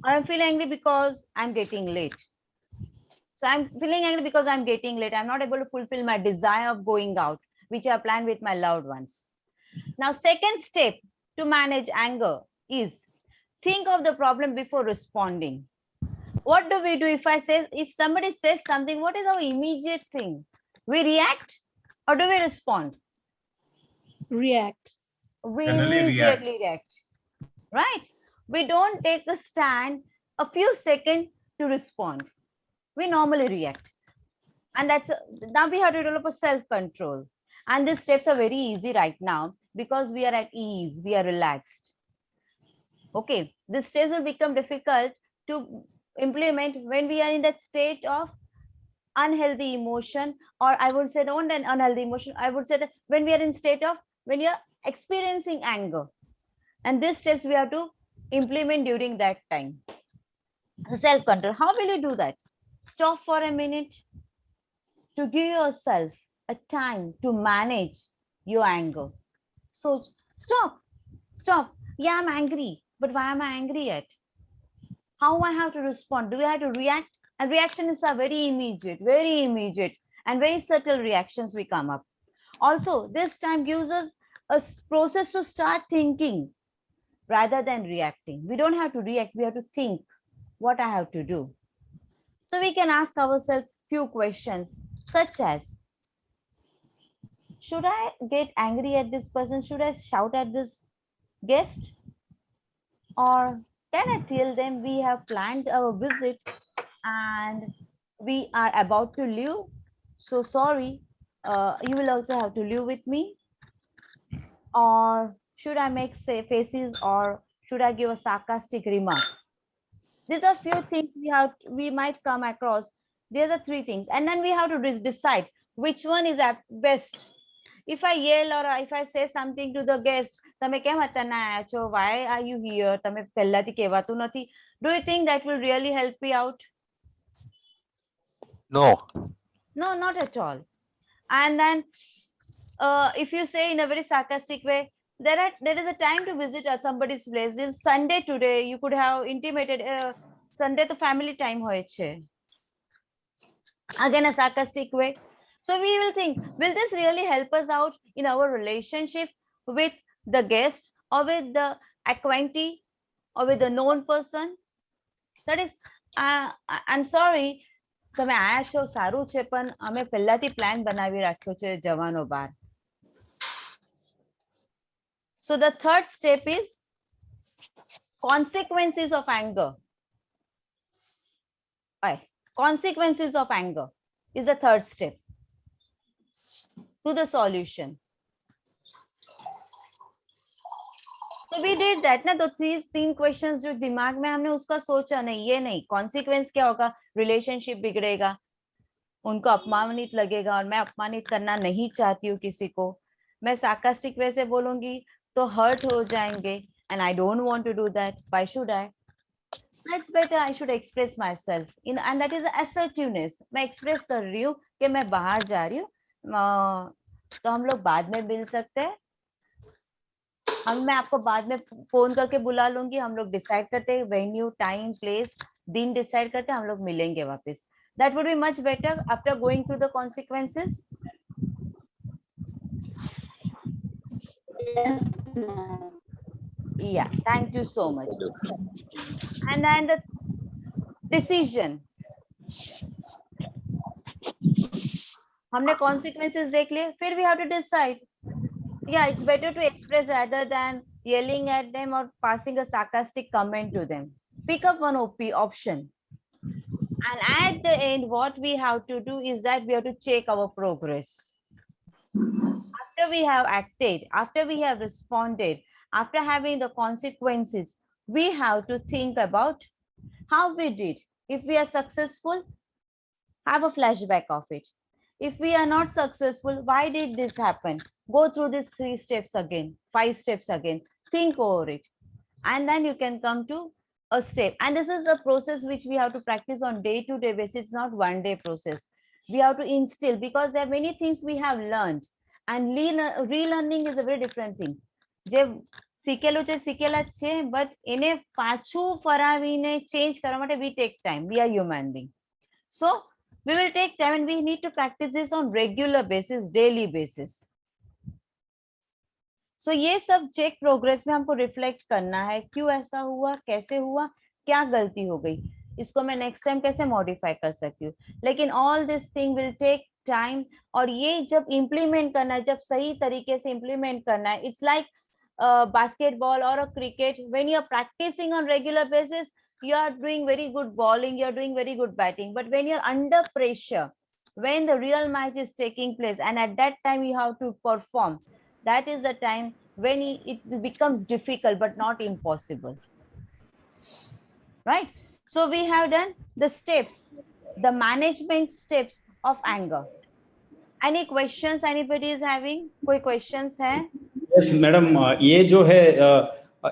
or I'm feeling angry because I'm getting late. So I'm feeling angry because I'm getting late. I'm not able to fulfill my desire of going out, which I planned with my loved ones. Now, second step to manage anger is think of the problem before responding. What do we do if somebody says something, what is our immediate thing? We react or do we respond? React. We Generally immediately react, right? We don't take a stand a few seconds to respond. We normally react. And now we have to develop a self-control. And these steps are very easy right now because we are at ease, we are relaxed. Okay, these steps will become difficult to implement when we are in that state of unhealthy emotion, or I would say not an unhealthy emotion, I would say that when we are in state of, when you are experiencing anger. And these steps we have to implement during that time. Self-control, how will you do that? Stop for a minute to give yourself a time to manage your anger. So stop. Yeah, I'm angry, but why am I angry at? How I have to respond? Do I have to react? And reactions are very immediate, and very subtle reactions we come up. Also, this time gives us a process to start thinking rather than reacting. We don't have to react, we have to think what I have to do. So we can ask ourselves few questions such as, should I get angry at this person? Should I shout at this guest? Or can I tell them we have planned our visit and we are about to leave? So sorry, you will also have to live with me. Or should I make faces, or should I give a sarcastic remark? These are few things we might come across. These are three things, and then we have to decide which one is at best. If I yell or if I say something to the guest, તમે કેમ અત્યારે આયા છો? Why are you here? તમે પહેલાથી કહેવાતું નથી. Do you think that will really help me out? No. No, not at all. And then if you say in a very sarcastic way, there is a time to visit somebody's place. This is Sunday today. You could have intimated Sunday to family time hoye che. Again, a sarcastic way. So we will think, will this really help us out in our relationship with the guest or with the acquaintee or with the known person? That is, I'm sorry, તમે આયા છો સારું છે, પણ અમે પહેલાથી plan બનાવી રાખ્યો છે જવાનો બહાર. So the third step is consequences of anger. Consequences of anger is the third step to the solution. So we did that ना, तो तीन questions जो दिमाग में हमने उसका सोचा नहीं, ये नहीं, consequence क्या होगा? Relationship बिगड़ेगा, उनको अपमानित लगेगा, और मैं अपमानित करना नहीं चाहती हूँ किसी को. मैं sarcastic way से बोलूंगी तो hurt हो जाएंगे, and I don't want to do that. Why should I? That's better. I should express myself, and that is assertiveness. मैं express कर रही हूँ कि मैं बाहर जा रही हूँ, तो हम लोग बाद में मिल सकते हैं. मैं आपको बाद में फोन करके बुला लूंगी, हम लोग डिसाइड करते हैं वेन्यू, टाइम, प्लेस, दिन डिसाइड करते हैं, हम लोग मिलेंगे वापस. That would be much better after going through the consequences. Yes. Yeah, thank you so much. And then the decision. हमने consequences देख लिए, फिर we have to decide. Yeah, it's better to express rather than yelling at them or passing a sarcastic comment to them. Pick up one option. And at the end, what we have to do is that we have to check our progress. After we have acted, after we have responded, after having the consequences, we have to think about how we did. If we are successful, have a flashback of it. If we are not successful, why did this happen? Go through these 3 steps again, 5 steps again, think over it. And then you can come to a step. And this is a process which we have to practice on day-to-day basis. It's not one-day process. We have to instill, because there are many things we have learned, and relearning is a very different thing. જે શીખેલું છે શીખેલા જ છે, but એને પાછું ફરાવીને change કરવા માટે we take time. We are human being. So we will take time and we need to practice this on regular basis, daily basis. So ये सब चेक प्रोग्रेस में हमको रिफ्लेक्ट करना है, क्यों ऐसा हुआ, कैसे हुआ, क्या गलती हो गई, इसको मैं नेक्स्ट टाइम कैसे मॉडिफाई कर सकती हूँ. लेकिन all this thing will take time. और ये जब इम्प्लीमेंट करना है, जब सही तरीके से इम्प्लीमेंट करना है, it's like basketball or a cricket. When you are practicing on regular basis, you are doing very good bowling, you are doing very good batting. But when you are under pressure, when the real match is taking place, and at that time you have to perform, that is the time when it becomes difficult but not impossible. Right? So we have done the steps, the management steps of anger. Any questions anybody is having? कोई questions है? Yes, madam, ये जो है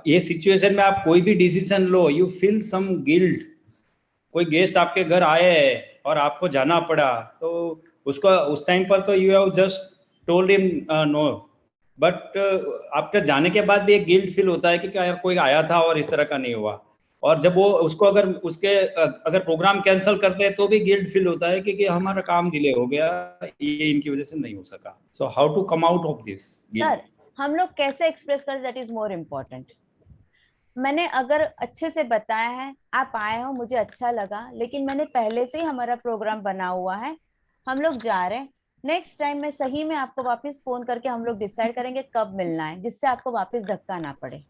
ये situation में आप कोई भी डिसीजन लो, यू फील सम गिल्ट. कोई गेस्ट आपके घर आए और आपको जाना पड़ा, तो उसको उस टाइम पर तो you have just told him no, but after जाने के बाद भी एक गिल्ट फील होता है कि क्या यार कोई आया था और इस तरह का नहीं हुआ. और जब वो उसको अगर प्रोग्राम कैंसिल करते हैं तो भी गिल्ट फील होता है कि हमारा काम डिले हो गया, ये इनकी वजह से नहीं हो सका. So how to come out of this guilt? हम लोग कैसे एक्सप्रेस करें, दैट इज मोर इम्पोर्टेंट. मैंने अगर अच्छे से बताया है, आप आए हो, मुझे अच्छा लगा, लेकिन मैंने पहले से ही हमारा प्रोग्राम बना हुआ है, हम लोग जा रहे हैं, नेक्स्ट टाइम मैं सही में आपको वापस फोन करके हम लोग डिसाइड करेंगे कब मिलना है, जिससे आपको वापस धक्का ना पड़े.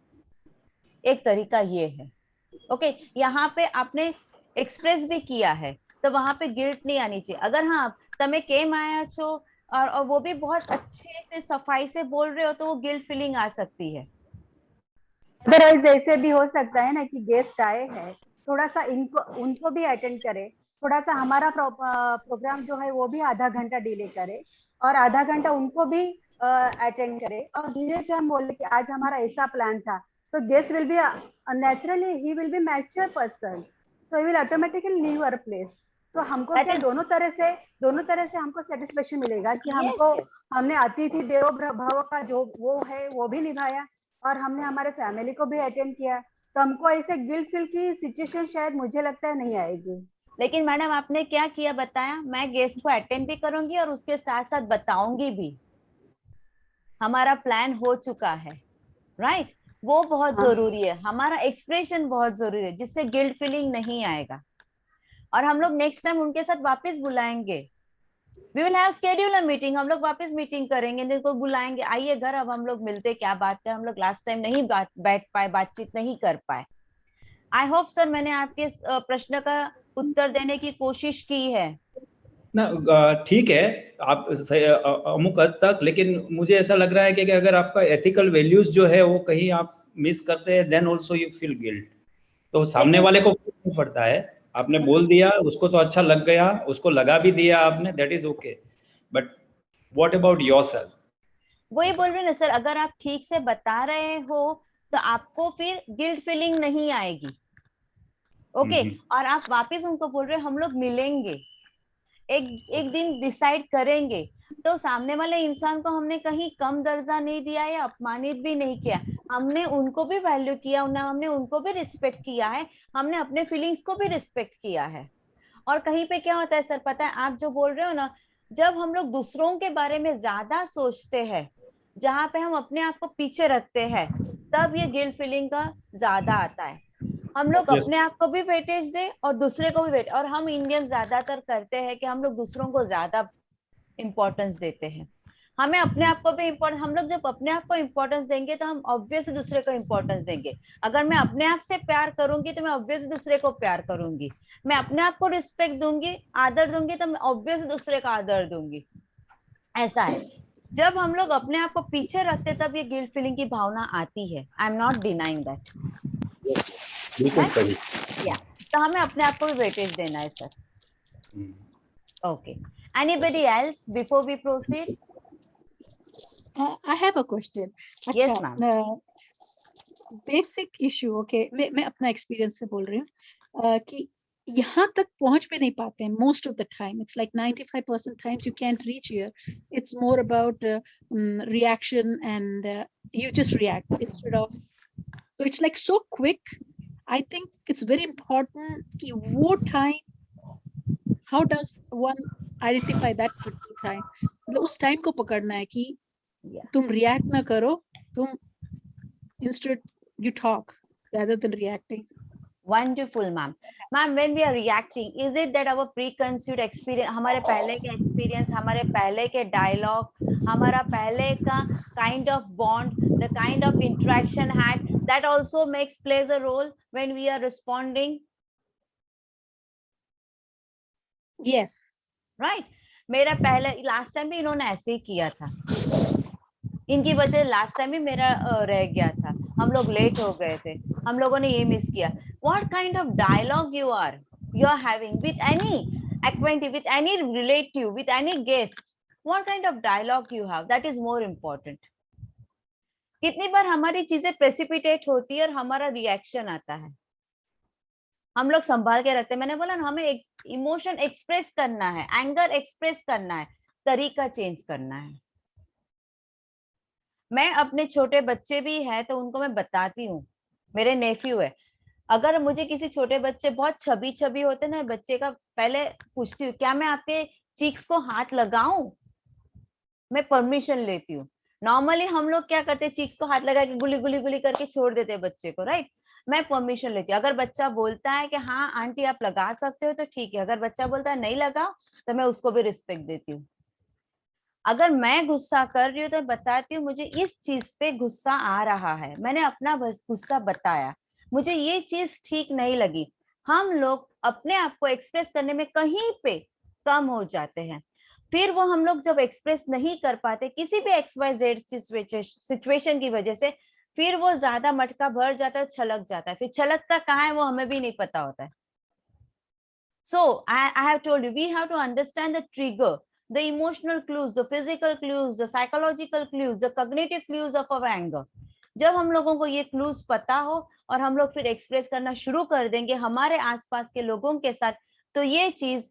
एक तरीका ये है. ओके, यहाँ पे आपने एक्सप्रेस भी किया है तो वहां पे गिल्ट नहीं आनी चाहिए. अगर हाँ તમે કેમ आया છો और वो भी बहुत अच्छे से सफाई से बोल रहे हो तो वो गिल्ट फीलिंग आ सकती है. अदरवाइज ऐसे भी हो सकता है ना कि गेस्ट आए हैं, थोड़ा सा उनको भी अटेंड करे, थोड़ा सा हमारा प्रोग्राम जो है वो भी आधा घंटा डिले करे और आधा घंटा उनको भी अटेंड करे, और धीरे से हम बोले कि आज हमारा ऐसा प्लान था, तो guest will be naturally he will be mature person, so he will automatically leave our place. तो हमको क्या दोनों तरह से हमको सेटिस्फेक्शन मिलेगा कि हमको हमने अतिथि देवो भव का जो वो है वो भी निभाया और हमने हमारे फैमिली को भी अटेंड किया, तो हमको ऐसे गिल्ट फील की सिचुएशन शायद मुझे लगता है नहीं आएगी. लेकिन मैडम आपने क्या किया बताया, मैं गेस्ट को अटेंड भी करूंगी और उसके साथ साथ बताऊंगी भी, हमारा प्लान हो चुका है. राइट? वो बहुत जरूरी है, हमारा एक्सप्रेशन बहुत जरूरी है, जिससे गिल्ट फीलिंग नहीं आएगा. और हम लोग नेक्स्ट टाइम उनके साथ वापस बुलाएंगे. We will have schedule a meeting, हम लोग वापस मीटिंग करेंगे, इनको बुलाएंगे, आइए घर, अब हम लोग मिलते, क्या बात है, हम लोग लास्ट टाइम नहीं बैठ पाए, बातचीत नहीं कर पाए. आई होप सर मैंने आपके प्रश्न का उत्तर देने की कोशिश की है ना. ठीक है, आप अमुक हद तक, लेकिन मुझे ऐसा लग रहा है कि अगर आपका एथिकल वैल्यूज जो है वो कहीं आप मिस करते हैं, then also you feel guilt. तो सामने वाले को नहीं पड़ता है, आपने बोल दिया, उसको तो अच्छा लग गया, उसको लगा भी दिया आपने, that is okay, but what about yourself? वही बोल रहे ना सर, अगर आप ठीक से बता रहे हो तो आपको फिर गिल्ट फीलिंग नहीं आएगी. ओके, और आप वापस उनको बोल रहे हो हम लोग मिलेंगे, एक दिन डिसाइड करेंगे, तो सामने वाले इंसान को हमने कहीं कम दर्जा नहीं दिया या अपमानित भी नहीं किया, हमने उनको भी वैल्यू किया, हमने उनको भी रिस्पेक्ट किया है, हमने अपने फीलिंग्स को भी रिस्पेक्ट किया है. और कहीं पे क्या होता है सर, पता है आप जो बोल रहे हो ना, जब हम लोग दूसरों के बारे में ज्यादा सोचते हैं, जहाँ पे हम अपने आप को पीछे रखते हैं, तब ये गिल्ट फीलिंग का ज्यादा आता है. हम लोग अपने आप को भी वेटेज दे और दूसरे को भी वेट, और हम इंडियन ज्यादातर करते हैं कि हम लोग दूसरों को ज्यादा इम्पोर्टेंस देते हैं, हमें अपने आप को भी इम्पोर्टेंस. हम लोग जब अपने आप को इम्पोर्टेंस देंगे तो हम ऑब्वियसली दूसरे को इम्पोर्टेंस देंगे. अगर मैं अपने आप से प्यार करूंगी तो मैं ऑब्वियसली दूसरे को प्यार करूंगी. मैं अपने आप को रिस्पेक्ट दूंगी, आदर दूंगी, तो मैं ऑब्वियसली दूसरे का आदर दूंगी. ऐसा है, जब हम लोग अपने आप को पीछे रखते तब ये गिल्ट फीलिंग की भावना आती है. I am not denying that. तो हमें अपने आप को भी वेटेज देना है sir. Okay, anybody else before we proceed? I have a question. Yes ma'am. Basic issue, okay, मैं अपना experience से बोल रही हूँ कि यहाँ तक पहुँच भी नहीं पाते हैं most of the time. It's like 95% times you can't reach here. It's more about reaction and you just react instead of So it's like so quick. I think it's very important कि वो time, how does one identify that particular time? मतलब उस time को पकड़ना है कि तुम react ना करो, तुम instead you talk rather than reacting. Wonderful, ma'am. Ma'am, when we are reacting, is it that our preconceived experience, हमारे पहले के experience, हमारे पहले के dialogue, हमारा पहले का kind of bond, the kind of interaction had, that also plays a role when we are responding? Yes. Right. मेरा पहले last time भी इन्होंने ऐसे ही किया था. इनकी वजह लास्ट टाइम भी मेरा रह गया था, हम लोग लेट हो गए थे, हम लोगों ने ये मिस किया. What kind of dialogue you are having with any acquaintance, with any relative, with any guest? What kind of dialogue you have? That is more important. कितनी बार हमारी चीजें प्रेसिपिटेट होती है और हमारा रिएक्शन आता है, हम लोग संभाल के रखते हैं. मैंने बोला ना, हमें इमोशन एक्सप्रेस करना है, एंगर एक्सप्रेस करना है, तरीका चेंज करना है. मैं अपने छोटे बच्चे भी है तो उनको मैं बताती हूँ, मेरे नेफ्यू है, अगर मुझे किसी छोटे बच्चे बहुत छबी होते ना बच्चे का, पहले पूछती हूँ क्या मैं आपके चीक्स को हाथ लगाऊं, मैं परमिशन लेती हूँ. नॉर्मली हम लोग क्या करते हैं, चीक्स को हाथ लगा के गुली करके छोड़ देते हैं बच्चे को, राइट. मैं परमिशन लेती हूँ. अगर बच्चा बोलता है कि हाँ आंटी आप लगा सकते हो तो ठीक है, अगर बच्चा बोलता है नहीं लगाओ तो मैं उसको भी रिस्पेक्ट देती हूँ. अगर मैं गुस्सा कर रही हूँ तो बताती हूँ मुझे इस चीज पे गुस्सा आ रहा है, मैंने अपना गुस्सा बताया, मुझे ये चीज ठीक नहीं लगी. हम लोग अपने आप को एक्सप्रेस करने में कहीं पे कम हो जाते हैं. फिर वो हम लोग जब एक्सप्रेस नहीं कर पाते किसी भी XYZ सिचुएशन की वजह से, फिर वो ज्यादा मटका भर जाता है, छलक जाता है. फिर छलकता कहाँ है वो हमें भी नहीं पता होता है. So I have told you, we have to understand the trigger, the emotional clues, the physical clues, the psychological clues, the cognitive clues of our anger. जब हम लोगों को ये क्लूज पता हो और हम लोग फिर एक्सप्रेस करना शुरू कर देंगे हमारे आसपास के लोगों के साथ, तो ये चीज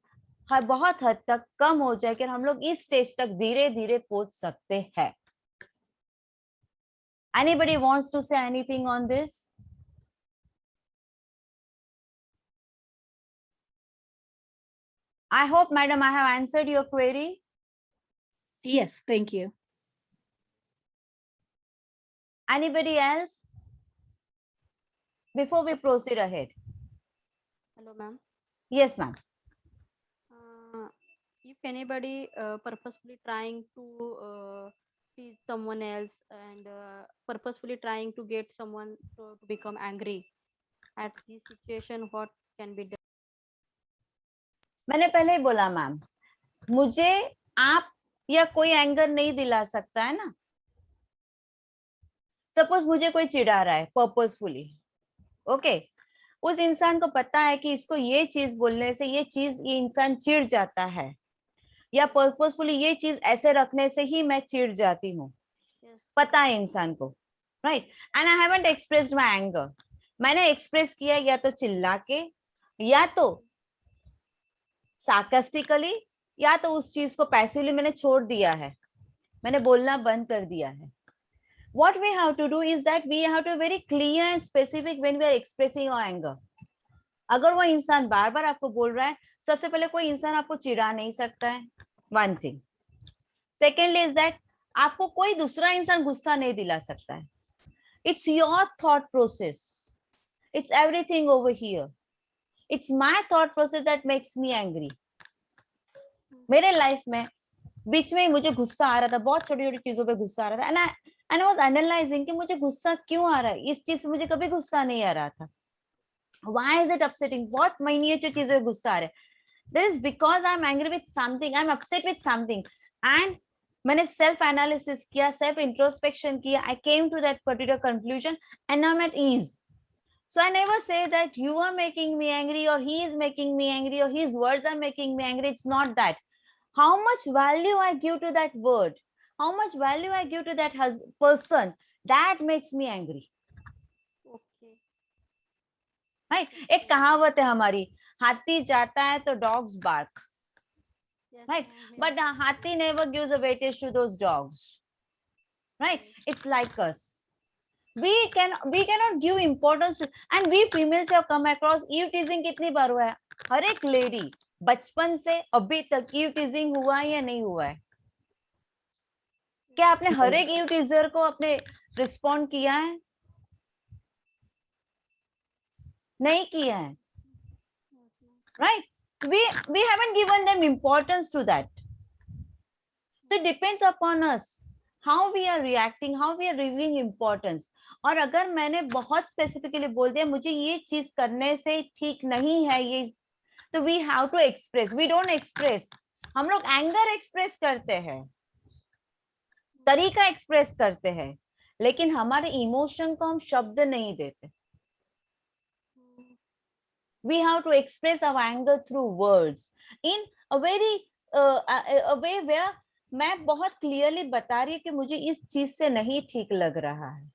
बहुत हद तक कम हो जाएगी और हम लोग इस स्टेज तक धीरे धीरे पहुंच सकते हैं. Anybody wants to say anything on this? I hope, madam, I have answered your query. Yes, thank you. Anybody else? Before we proceed ahead. Hello, ma'am. Yes, ma'am. If anybody purposefully trying to tease someone else and purposefully trying to get someone to become angry, at this situation, what can be done? मैंने पहले ही बोला ma'am, मुझे आप या कोई anger नहीं दिला सकता है ना. सपोज मुझे कोई चिढ़ा रहा है पर्पसफुली, ओके, उस इंसान को पता है कि इसको ये चीज बोलने से ये इंसान चिढ़ जाता है, या पर्पसफुली ये चीज ऐसे रखने से ही मैं चिढ़ जाती हूँ, पता है इंसान को, right. And I haven't expressed my anger. मैंने एक्सप्रेस किया या तो चिल्ला के, या तो सार्कास्टिकली, या तो उस चीज को पैसिवली मैंने छोड़ दिया है, मैंने बोलना बंद कर दिया है. What we have to do is that we have to be very clear and specific when we are expressing our anger. अगर वो इंसान बार बार आपको बोल रहा है, सबसे पहले कोई इंसान आपको चिढ़ा नहीं सकता है, one thing. Secondly is that आपको कोई दूसरा इंसान गुस्सा नहीं दिला सकता है. It's your thought process. It's everything over here. It's my thought process that makes me angry. मेरे लाइफ में बीच में मुझे गुस्सा आ रहा था, बहुत छोटी छोटी चीजों पे गुस्सा आ रहा था, and I was analyzing कि मुझे गुस्सा क्यों आ रहा है, इस चीज से मुझे कभी गुस्सा नहीं आ रहा था. Why is it upsetting? बहुत minute चीजें गुस्सा आ रहा है. That is because I'm angry with something, I'm upset with something, and मैंने self analysis किया, self introspection किया, I came to that particular conclusion, and now I'm at ease. So I never say that you are making me angry, or he is making me angry, or his words are making me angry. It's not that. How much value I give to that word, how much value I give to that person, that makes me angry. Okay. Right? एक कहावत है हमारी, हाथी जाता है तो dogs bark. Right? But the hathi never gives a weightage to those dogs. Right? It's like us. we cannot give importance to, and we females have come across eve teasing कितनी बार हुआ है. हर एक लेडी बचपन से अभी तक eve teasing हुआ है या नहीं हुआ है? क्या आपने हर एक eve teaser को अपने रिस्पॉन्ड किया है? नहीं किया है, right? We haven't given them importance to that. So it depends upon us how we are reacting, how we are reviewing importance. और अगर मैंने बहुत स्पेसिफिकली बोल दिया मुझे ये चीज करने से ठीक नहीं है ये, तो we have to express. We don't express. हम लोग एंगर एक्सप्रेस करते हैं, तरीका एक्सप्रेस करते हैं, लेकिन हमारे इमोशन को हम शब्द नहीं देते. We have to express our anger through words in a very a way where मैं बहुत क्लियरली बता रही हूँ कि मुझे इस चीज से नहीं ठीक लग रहा है,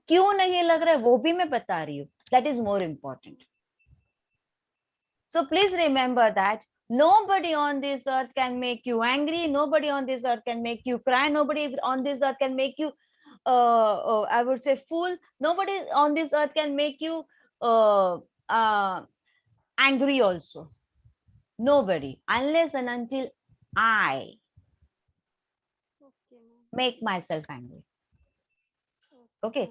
क्यों नहीं लग रहा है वो भी मैं बता रही हूँ. That is more important. So please remember that nobody on this earth can make you angry, nobody on this earth can make you cry, nobody on this earth can make you I would say fool, nobody on this earth can make you angry also. Nobody, unless and until I make myself angry. Okay.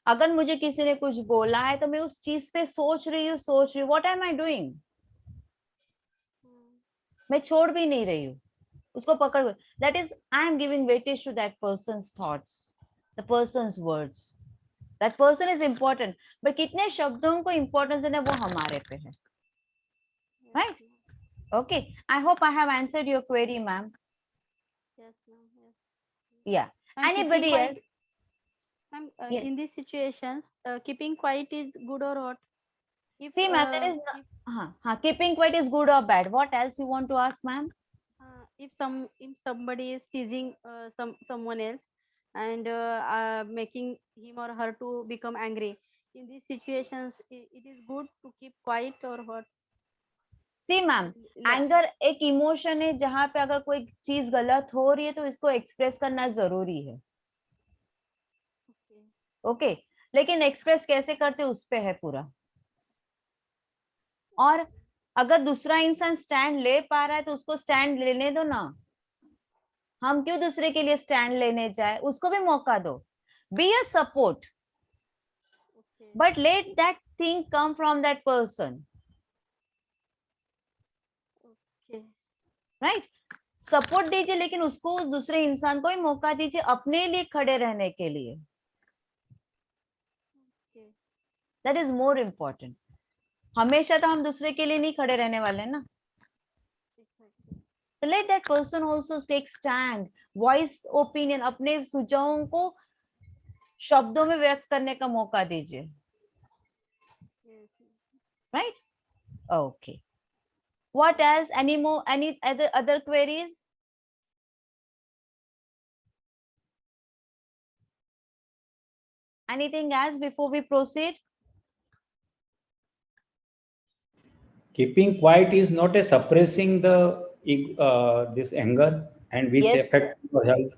अगर मुझे किसी ने कुछ बोला है तो मैं उस चीज पे सोच रही हूँ, what am I doing? मैं छोड़ भी नहीं रही हूँ उसको पकड़. That is, I am giving weightage to that person's thoughts, the person's words. That person is important, but कितने शब्दों को importance देना वो हमारे पे है. Right? Okay. I hope I have answered your query, ma'am. Yes, ma'am. Yes. Yeah. And Anybody keeping quiet, else? ma'am, Yes. in these situations, keeping quiet is good or what? If, See, ma'am, there is no, keeping quiet is good or bad. What else you want to ask, ma'am? if somebody is teasing someone else and making him or her to become angry, in these situations, it is good to keep quiet or what? See ma'am, anger एक emotion है जहां पे अगर कोई चीज गलत हो रही है तो इसको एक्सप्रेस करना जरूरी है. ओके, लेकिन एक्सप्रेस कैसे करते उस पे है पूरा. और अगर दूसरा इंसान स्टैंड ले पा रहा है तो उसको स्टैंड लेने दो ना. हम क्यों दूसरे के लिए स्टैंड लेने जाए, उसको भी मौका दो. Be a support, but let that thing come from that person. Right, support दीजिए लेकिन उसको, उस दूसरे इंसान को ही मौका दीजिए अपने लिए खड़े रहने के लिए. That is more important. हमेशा तो हम दूसरे के लिए नहीं खड़े रहने वाले ना. So let that person also take stand, voice opinion, अपने सुझावों को शब्दों में व्यक्त करने का मौका दीजिए. Right? Okay. What else? Any more? Any other queries? Anything else before we proceed? Keeping quiet is not a suppressing the this anger and which Yes, affect your health.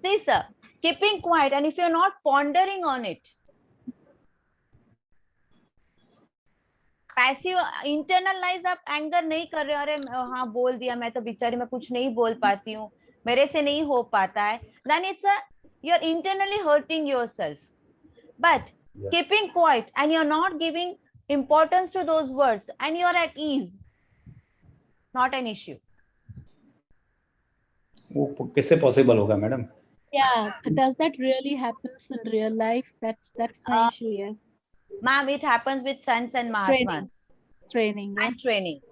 See, sir, keeping quiet, and if you're not pondering on it, passive internalise आप anger नहीं कर रहे. अरे हाँ बोल दिया, मैं तो बेचारी मैं कुछ नहीं बोल पाती हूँ, मेरे से नहीं हो पाता है. Then it's you are internally hurting yourself. But keeping quiet and you are not giving importance to those words and you are at ease, not an issue. वो कैसे पॉसिबल होगा madam? Yeah, does that really happens in real life? That's my issue. Yes, ma'am, it happens with sons and mahatmas. Training, yeah. And training.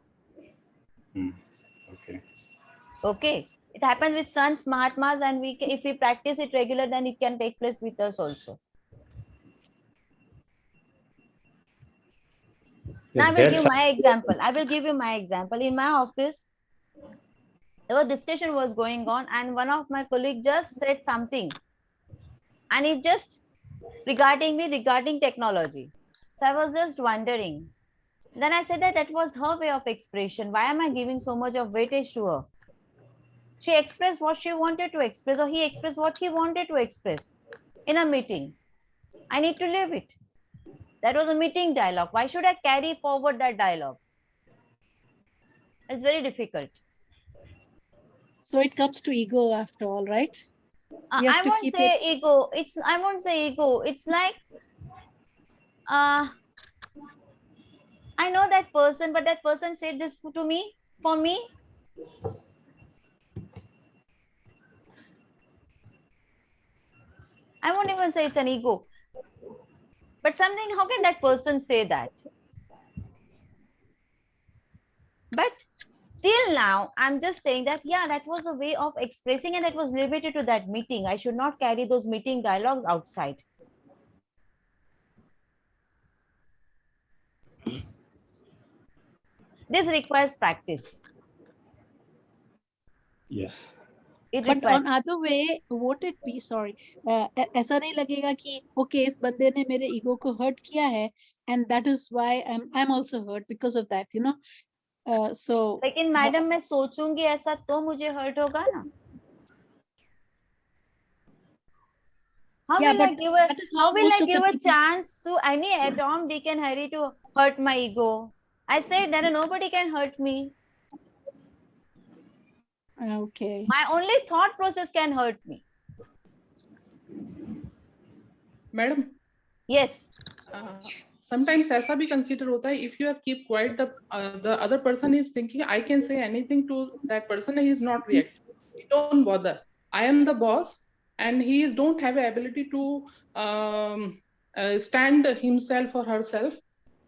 Okay. Okay, it happens with sons, mahatmas, and if we practice it regular, then it can take place with us also. Now I will give my example. I will give you my example. In my office, a discussion was going on, and one of my colleagues just said something, and it just regarding technology. So I was just wondering. Then I said that was her way of expression. Why am I giving so much of weightage to her? She expressed what she wanted to express, or he expressed what he wanted to express in a meeting. I need to leave it. That was a meeting dialogue. Why should I carry forward that dialogue? It's very difficult. So it comes to ego after all, right? You have I to won't keep say it. ego. I won't say ego. It's like, I know that person, but that person said this to me, for me. I won't even say it's an ego. But something, how can that person say that? But till now, I'm just saying that, yeah, that was a way of expressing and that was limited to that meeting. I should not carry those meeting dialogues outside. This requires practice. Yes. It But requires. on other way, won't it be, sorry, ऐसा नहीं लगेगा कि okay, इस बंदे ने मेरे ego को hurt किया है, and that is why I'm also hurt because of that, you know. So. लेकिन मैडम मैं सोचूंगी ऐसा तो मुझे hurt होगा ना. How Yeah, will I but give a, that is how how will most I of the give a people. chance to any Tom, Dick and Harry to hurt my ego? I said that nobody can hurt me. Okay. My only thought process can hurt me. Madam. Yes. Sometimes ऐसा भी consider होता है, if you are keep quiet, the other person is thinking I can say anything to that person, he is not reacting. Don't bother. I am the boss, and he don't have the ability to stand himself or herself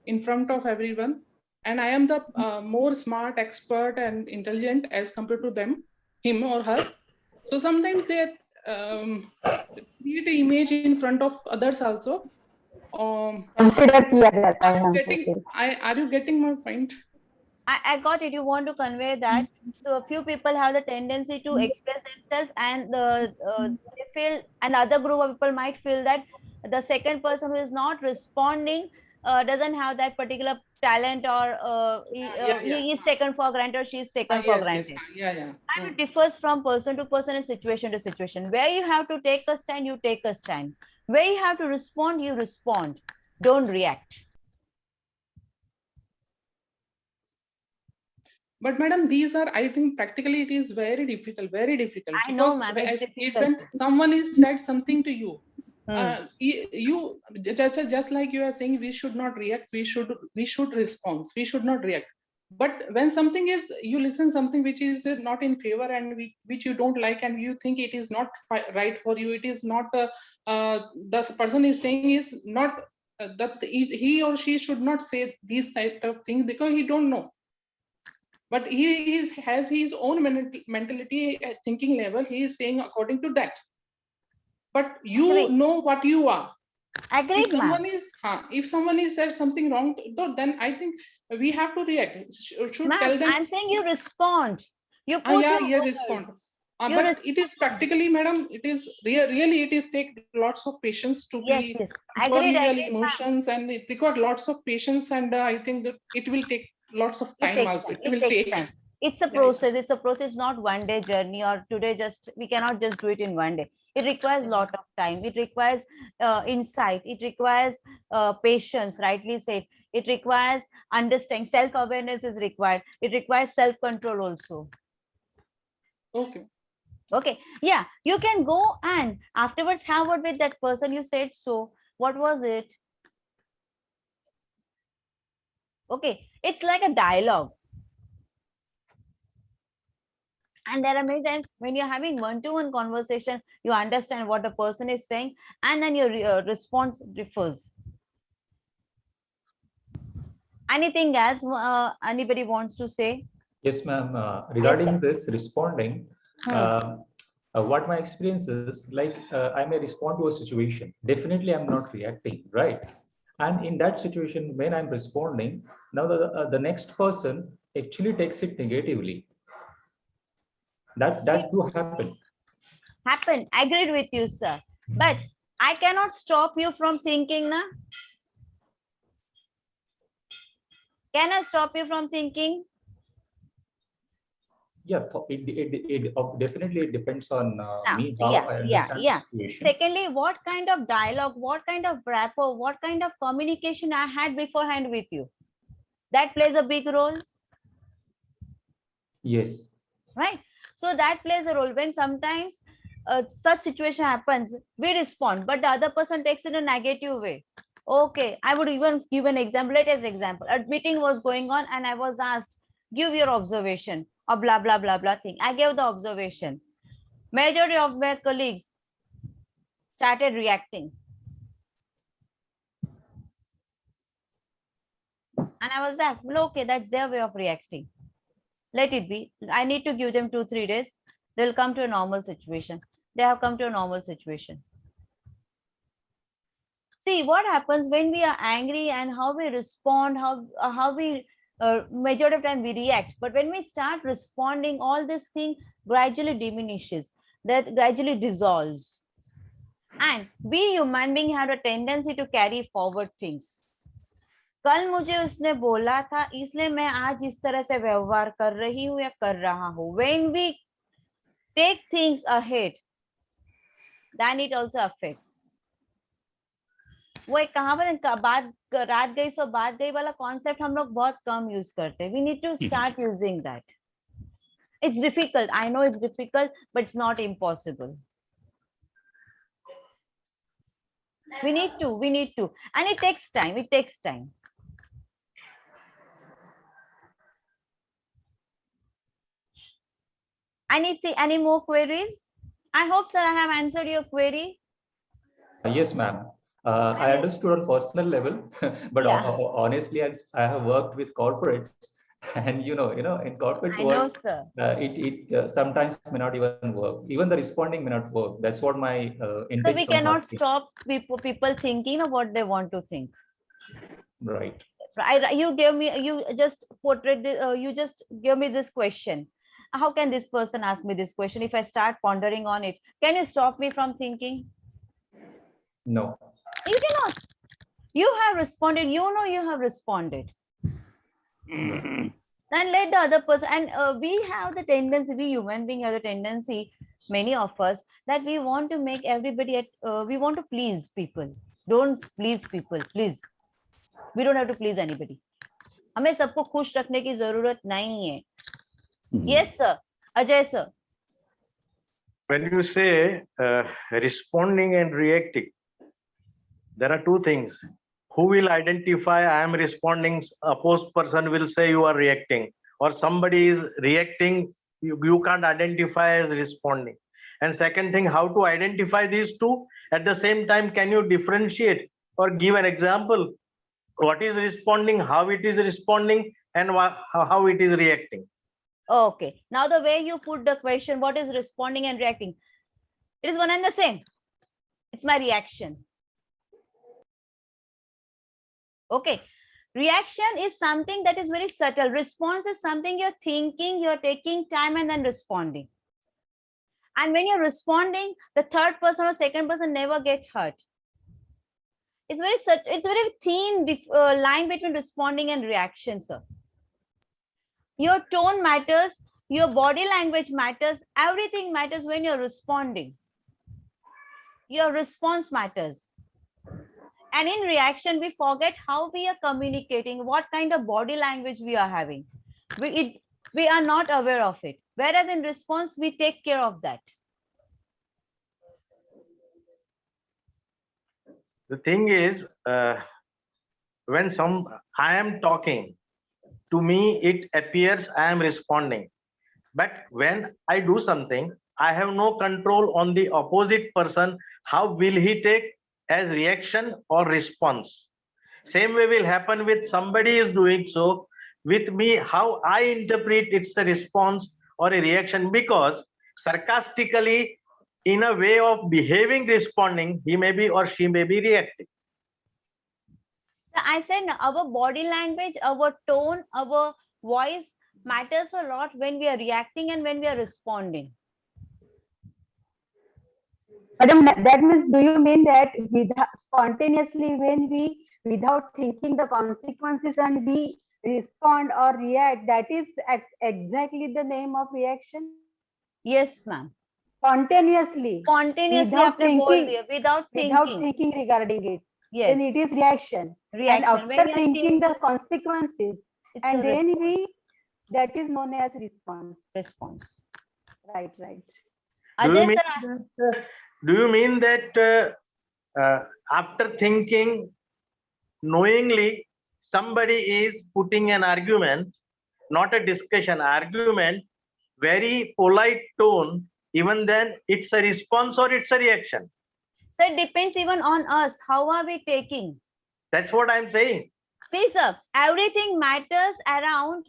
in front of everyone. And I am the more smart, expert, and intelligent as compared to them, him or her. So sometimes they create an image in front of others also. Consider किया जाता है हमको फिर. Are you getting my point? I got it. You want to convey that. So a few people have the tendency to express themselves, and they feel another group of people might feel that the second person who is not responding doesn't have that particular talent, or he is taken for granted, or she is taken for granted. And it differs from person to person and situation to situation. Where you have to take a stand, you take a stand. Where you have to respond, you respond. Don't react. But madam, these are, I think practically it is very difficult, very difficult. I know, ma'am, it's difficult. When someone is said something to you, you just like you are saying, we should not react, we should respond, we should not react. But when something is, you listen something which is not in favor and which you don't like, and you think it is not right for you, it is not, the person is saying is not, that he or she should not say these type of things because he don't know. But he has his own mentality, thinking level. He is saying according to that. But you know what you are. Agreed, if someone is said something wrong, then I think we have to react. Should tell them. I'm saying you respond. You put your respond. But it is practically, madam, it is really it is take lots of patience to be agreed, emotions, and it requires lots of patience, and I think that it will take lots of time also. It will take time. It's a process. It's a process, not one day journey, or today we cannot just do it in one day. It requires a lot of time. It requires insight. It requires patience, rightly said. It requires understanding. Self-awareness is required. It requires self-control also. Okay. Yeah, you can go and afterwards have a word with that person. You said so. What was it? Okay. It's like a dialogue. And there are many times when you're having one-to-one conversation, you understand what the person is saying, and then your response differs. Anything else anybody wants to say? Yes, ma'am. Regarding this responding, what my experience is, like, I may respond to a situation. Definitely, I'm not reacting, right? And in that situation, when I'm responding, now the next person actually takes it negatively. That do happen. Happen. Agreed with you, sir. But I cannot stop you from thinking, na? Can I stop you from thinking? Yeah, definitely it depends on me how Yeah, I yeah, understand yeah. the situation. Secondly, what kind of dialogue, what kind of rapport, what kind of communication I had beforehand with you, that plays a big role, Yes. right? So that plays a role. When sometimes such situation happens, we respond, but the other person takes it in a negative way. Okay, I would even give an example. Latest example: a meeting was going on, and I was asked, "Give your observation," or blah blah blah blah thing. I gave the observation. Majority of my colleagues started reacting, and I was like, "Well, okay, that's their way of reacting. Let it be. I need to give them 2-3 days. They'll come to a normal situation." They have come to a normal situation. See what happens when we are angry and how we respond, how we majority of time we react. But when we start responding, all this thing gradually diminishes, that gradually dissolves. And we human being have a tendency to carry forward things. कल मुझे उसने बोला था, इसलिए मैं आज इस तरह से व्यवहार कर रही हूँ या कर रहा हूँ. When we take things ahead, then it also affects. वो एक कहावत है, बात रात गई सो बात गई वाला कॉन्सेप्ट हम लोग बहुत कम यूज करते हैं. We need to start using that. It's difficult. I know it's difficult, but it's not impossible. We need to, and it takes time. It takes time. Any more queries? I hope, sir, I have answered your query. Yes, ma'am. I understood on personal level, but honestly, I have worked with corporates, and in corporate I world, know, sir. it sometimes may not even work. Even the responding may not work. That's what my intention. So we cannot stop people thinking of what they want to think. Right. You just portrayed you just gave me this question. How can this person ask me this question? If I start pondering on it, can you stop me from thinking? No. You cannot. You have responded. You know you have responded. Then let the other person. And we have the tendency. We human beings have the tendency. Many of us, that we want to make everybody. We want to please people. Don't please people, please. We don't have to please anybody. हमें सबको खुश रखने की जरूरत नहीं है. Yes, sir. Ajay, sir. When you say responding and reacting, there are two things. Who will identify I am responding? Opposed person will say you are reacting, or somebody is reacting. You can't identify as responding. And second thing, how to identify these two at the same time? Can you differentiate or give an example? What is responding, how it is responding, and how it is reacting? Okay. Now the way you put the question, what is responding and reacting? It is one and the same. It's my reaction. Okay. Reaction is something that is very subtle. Response is something you're thinking, you're taking time and then responding. And when you're responding, the third person or second person never gets hurt. It's very thin line between responding and reaction, sir. Your tone matters, your body language matters, everything matters when you're responding. Your response matters. And in reaction, we forget how we are communicating, what kind of body language we are having. We are not aware of it. Whereas in response, we take care of that. The thing is, when I am talking, to me, it appears I am responding. But when I do something, I have no control on the opposite person. How will he take as reaction or response? Same way will happen with somebody is doing so. With me, how I interpret it's a response or a reaction, because sarcastically, in a way of behaving, responding, he may be or she may be reacting. So I said our body language, our tone, our voice matters a lot when we are reacting and when we are responding. Madam, that means, do you mean that spontaneously, when we, without thinking the consequences, and we respond or react, that is exactly the name of reaction? Yes, ma'am. Spontaneously. Spontaneously Without आपने बोल thinking, दिया, without without thinking. thinking regarding it. Yes. Then it is reaction. And Reaction. When after you are thinking the consequences, it's and a then response. that is known as response. Response. Right, right. Do you Ajay mean sir, that, do you mean that after thinking knowingly somebody is putting an argument, not a discussion, argument, very polite tone, even then it's a response or it's a reaction? so it depends even on us. How are we taking? That's what I'm saying. See, sir, everything matters around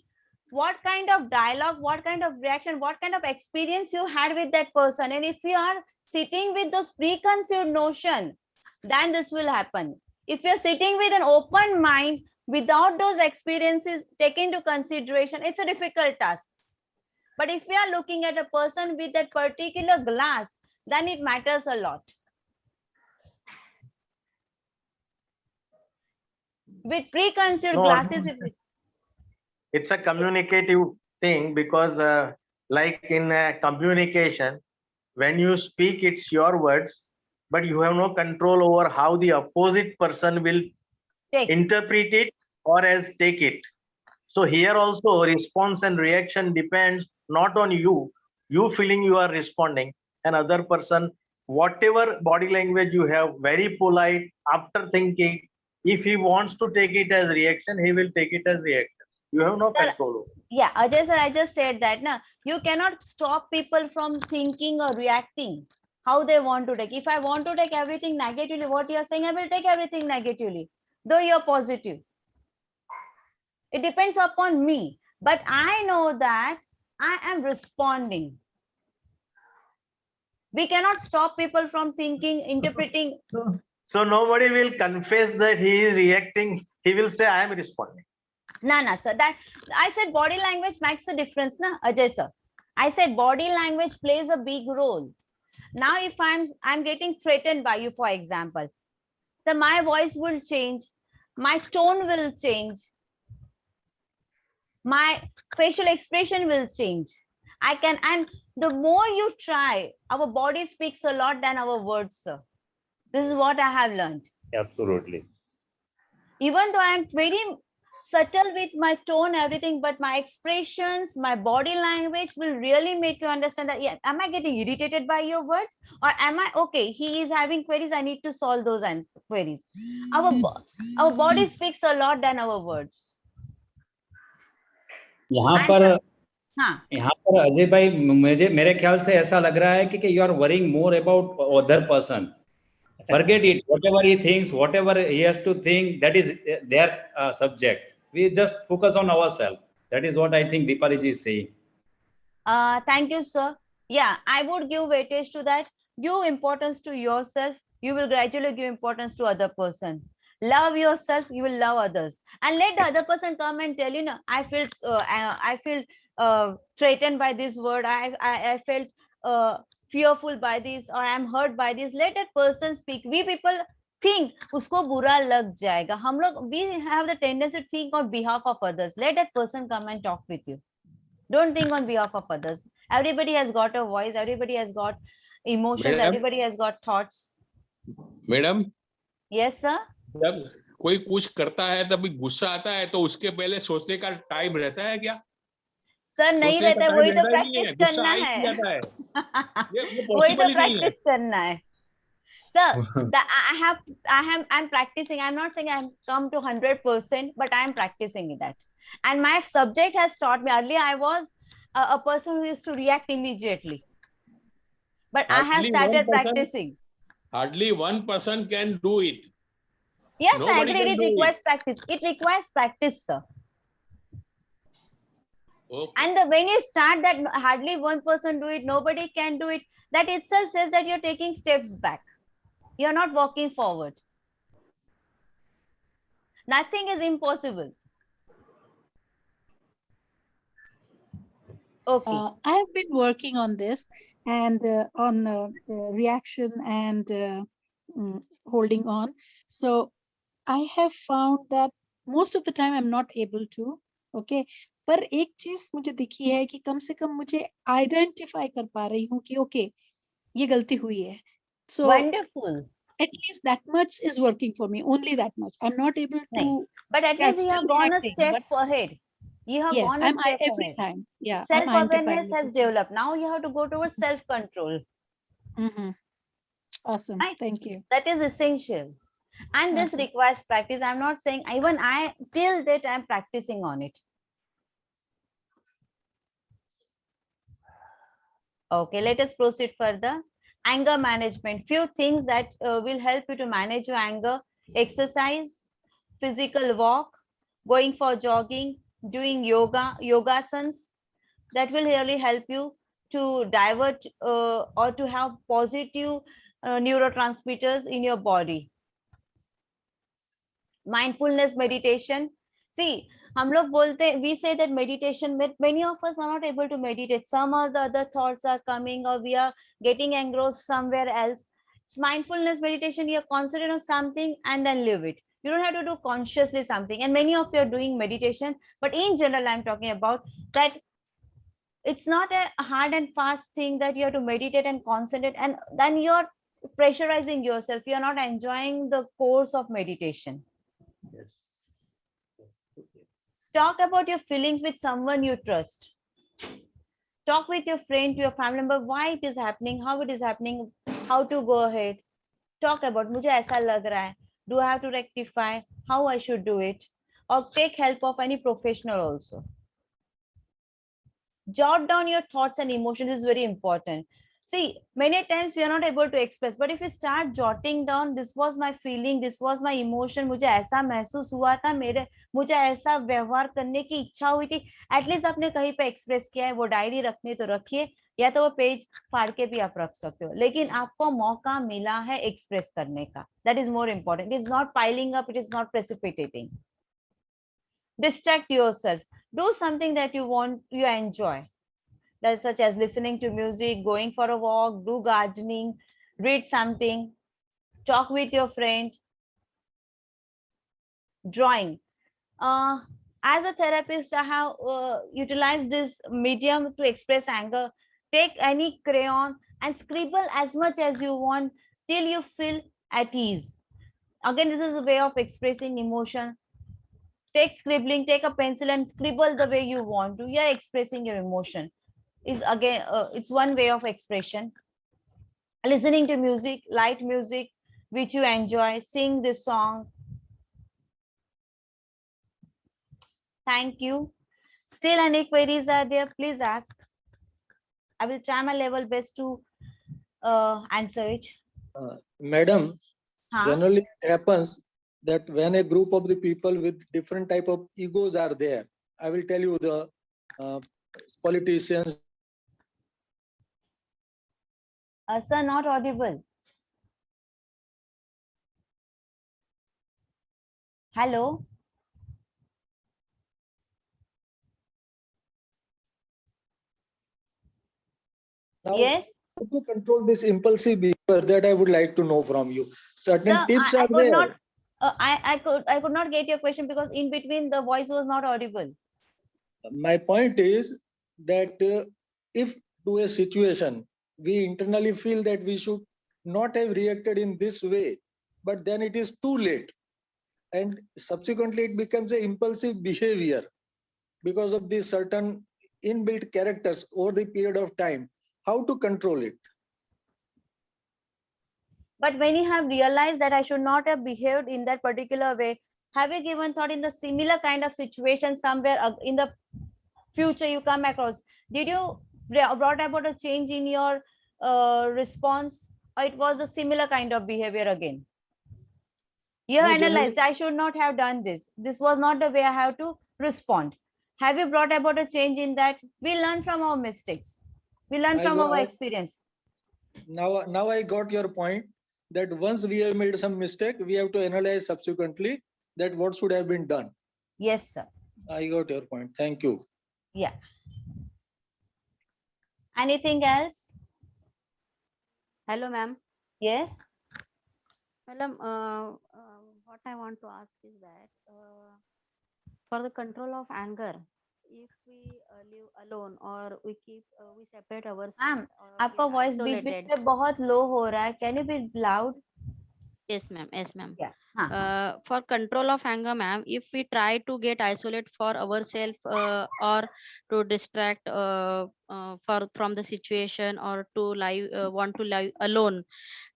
what kind of dialogue, what kind of reaction, what kind of experience you had with that person. And if you are sitting with those preconceived notion, then this will happen. If you're sitting with an open mind without those experiences taken into consideration, it's a difficult task. But if we are looking at a person with that particular glass, then it matters a lot. With preconceived No, glasses, it's a communicative thing because like in communication, when you speak, it's your words, but you have no control over how the opposite person will interpret it or as take it. So here also response and reaction depends not on you feeling you are responding, and other person, whatever body language you have, very polite, after thinking, if he wants to take it as reaction, he will take it as reaction. You have no control over. yeah, Ajay sir, I just said that na, you cannot stop people from thinking or reacting how they want to take. If I want to take everything negatively, what you are saying, I will take everything negatively, though you're positive. It depends upon me, but I know that I am responding. We cannot stop people from thinking, interpreting. So nobody will confess that he is reacting. He will say, I am responding. No, sir. That I said body language makes a difference, na, Ajay sir. I said body language plays a big role. Now, if I'm getting threatened by you, for example, then my voice will change, my tone will change, my facial expression will change. And the more you try, our body speaks a lot than our words, sir. This is what I have learned. Absolutely. Even though I am very subtle with my tone, everything, but my expressions, my body language will really make you understand that, yeah, am I getting irritated by your words, or am I okay? He is having queries, I need to solve those queries. Our body speaks a lot than our words. यहाँ पर अजय भाई मेरे ख्याल से ऐसा लग रहा है कि you are worrying more about other person. Forget it. Whatever he thinks, whatever he has to think, that is their subject. We just focus on ourselves. That is what I think Deepali ji is saying. Thank you, sir. Yeah, I would give weightage to that. Give importance to yourself. You will gradually give importance to other person. Love yourself, you will love others, and let the other person come and tell you, no, I feel threatened by this word. I felt fearful by this, or I am hurt by this. Let that person speak. We people think usko bura lag jayega. We have the tendency to think on behalf of others. Let that person come and talk with you. Don't think on behalf of others. Everybody has got a voice. Everybody has got emotions. Madam? Everybody has got thoughts. Madam, Yes, sir. जब कोई कुछ करता है तभी गुस्सा आता है, तो उसके पहले सोचने का टाइम रहता है क्या? सर नहीं सोचने रहता, का वही टाइम तो रहता ही नहीं प्रैक्टिस है, गुस्सा करना आ ही है। जाता है। ये वही पॉसिबल तो ही नहीं है। प्रैक्टिस करना है। Sir, I'm practicing. I'm not saying I'm come to 100%, but I'm practicing that. And my subject has taught me. Earlier, I was a person who used to react immediately, but I have started practicing. Hardly one person can do it. Yes, Nobody I agree. can It do requires practice. It requires practice, sir. Okay. And when you start that hardly one person do it, nobody can do it, that itself says that you're taking steps back. You're not walking forward. Nothing is impossible. Okay. I have been working on this and on reaction and holding on. So I have found that most of the time I'm not able to. Okay, पर एक चीज मुझे दिखी है कि कम से कम मुझे identify कर पा रही हूँ कि ओके ये गलती हुई है. So Wonderful. at least that much is working for me. Only that much. I'm not able to. Nahin. But at Yeah, least it's you still have gone a reacting, step but ahead. You have yes, gone a step every ahead. time. Yeah, I'm Self-awareness identifying has it. developed. Now you have to go towards self-control. Awesome. Right? Thank you. That is essential. And this Okay. requires practice. I'm not saying, even I, till that I'm practicing on it. Okay, let us proceed further. Anger management. Few things that will help you to manage your anger. Exercise, physical walk, going for jogging, doing yogasans. That will really help you to divert or to have positive neurotransmitters in your body. Mindfulness meditation. See, हम लोग बोलते, we say that meditation, many of us are not able to meditate. Some or the other thoughts are coming, or we are getting engrossed somewhere else. It's mindfulness meditation, you are concentrating on something and then leave it. You don't have to do consciously something. And many of you are doing meditation, but in general, I'm talking about that it's not a hard and fast thing that you have to meditate and concentrate, and then you're pressurizing yourself. You're not enjoying the course of meditation. Talk about your feelings with someone you trust. Talk with your friend, your family member, why it is happening, how it is happening, how to go ahead. Talk about, मुझे ऐसा लग रहा है. Do I have to rectify? How I should do it? Or take help of any professional also. Jot down your thoughts and emotions is very important. See, many times we are not able to express, but if you start jotting down, this was my feeling, this was my emotion, मुझे ऐसा महसूस हुआ था, मुझे ऐसा व्यवहार करने की इच्छा हुई थी, एटलीस्ट आपने कहीं पे एक्सप्रेस किया है, वो डायरी रखनी तो रखिए, या तो वो पेज फाड़ के भी आप रख सकते हो, लेकिन आपको मौका मिला है एक्सप्रेस करने का. That is more important. It is not piling up, it is not precipitating. Distract yourself. Do something that you want, you enjoy. That's such as listening to music, going for a walk, do gardening, read something, talk with your friend, drawing. As a therapist, I have utilized this medium to express anger. Take any crayon and scribble as much as you want till you feel at ease. Again, this is a way of expressing emotion. Take scribbling, take a pencil and scribble the way you want to. You are expressing your emotion. Is again, it's one way of expression. Listening to music, light music, which you enjoy, sing this song. Thank you. Still any queries are there? Please ask. I will try my level best to answer it. Madam, generally it happens that when a group of the people with different type of egos are there, I will tell you the politicians. Sir, not audible. Hello. Now, yes. How to control this impulsive behavior, that I would like to know from you. Certain Sir, tips I are could there. not. I could not get your question because in between the voice was not audible. My point is that if to a situation we internally feel that we should not have reacted in this way, but then it is too late, and subsequently it becomes an impulsive behavior because of the certain inbuilt characters over the period of time. How to control it? But when you have realized that I should not have behaved in that particular way, have you given thought in the similar kind of situation somewhere in the future you come across? Did you brought about a change in your response, or it was a similar kind of behavior again? You have analyzed, I should not have done this. This was not the way I have to respond. Have you brought about a change in that? We learn from our mistakes. We learn from our experience. Now I got your point, that once we have made some mistake, we have to analyze subsequently that what should have been done. Yes, sir. I got your point. Thank you. Yeah. Anything else? Hello, ma'am. Yes. Madam, what I want to ask is that for the control of anger, if we live alone or we separate ourselves ma'am or आपका get voice बीच बीच isolated. में बहुत लो हो रहा है, can you be loud? Yes, ma'am. Yes, ma'am. Yeah. For control of anger, ma'am, if we try to get isolate for ourselves or to distract from the situation or to want to live alone,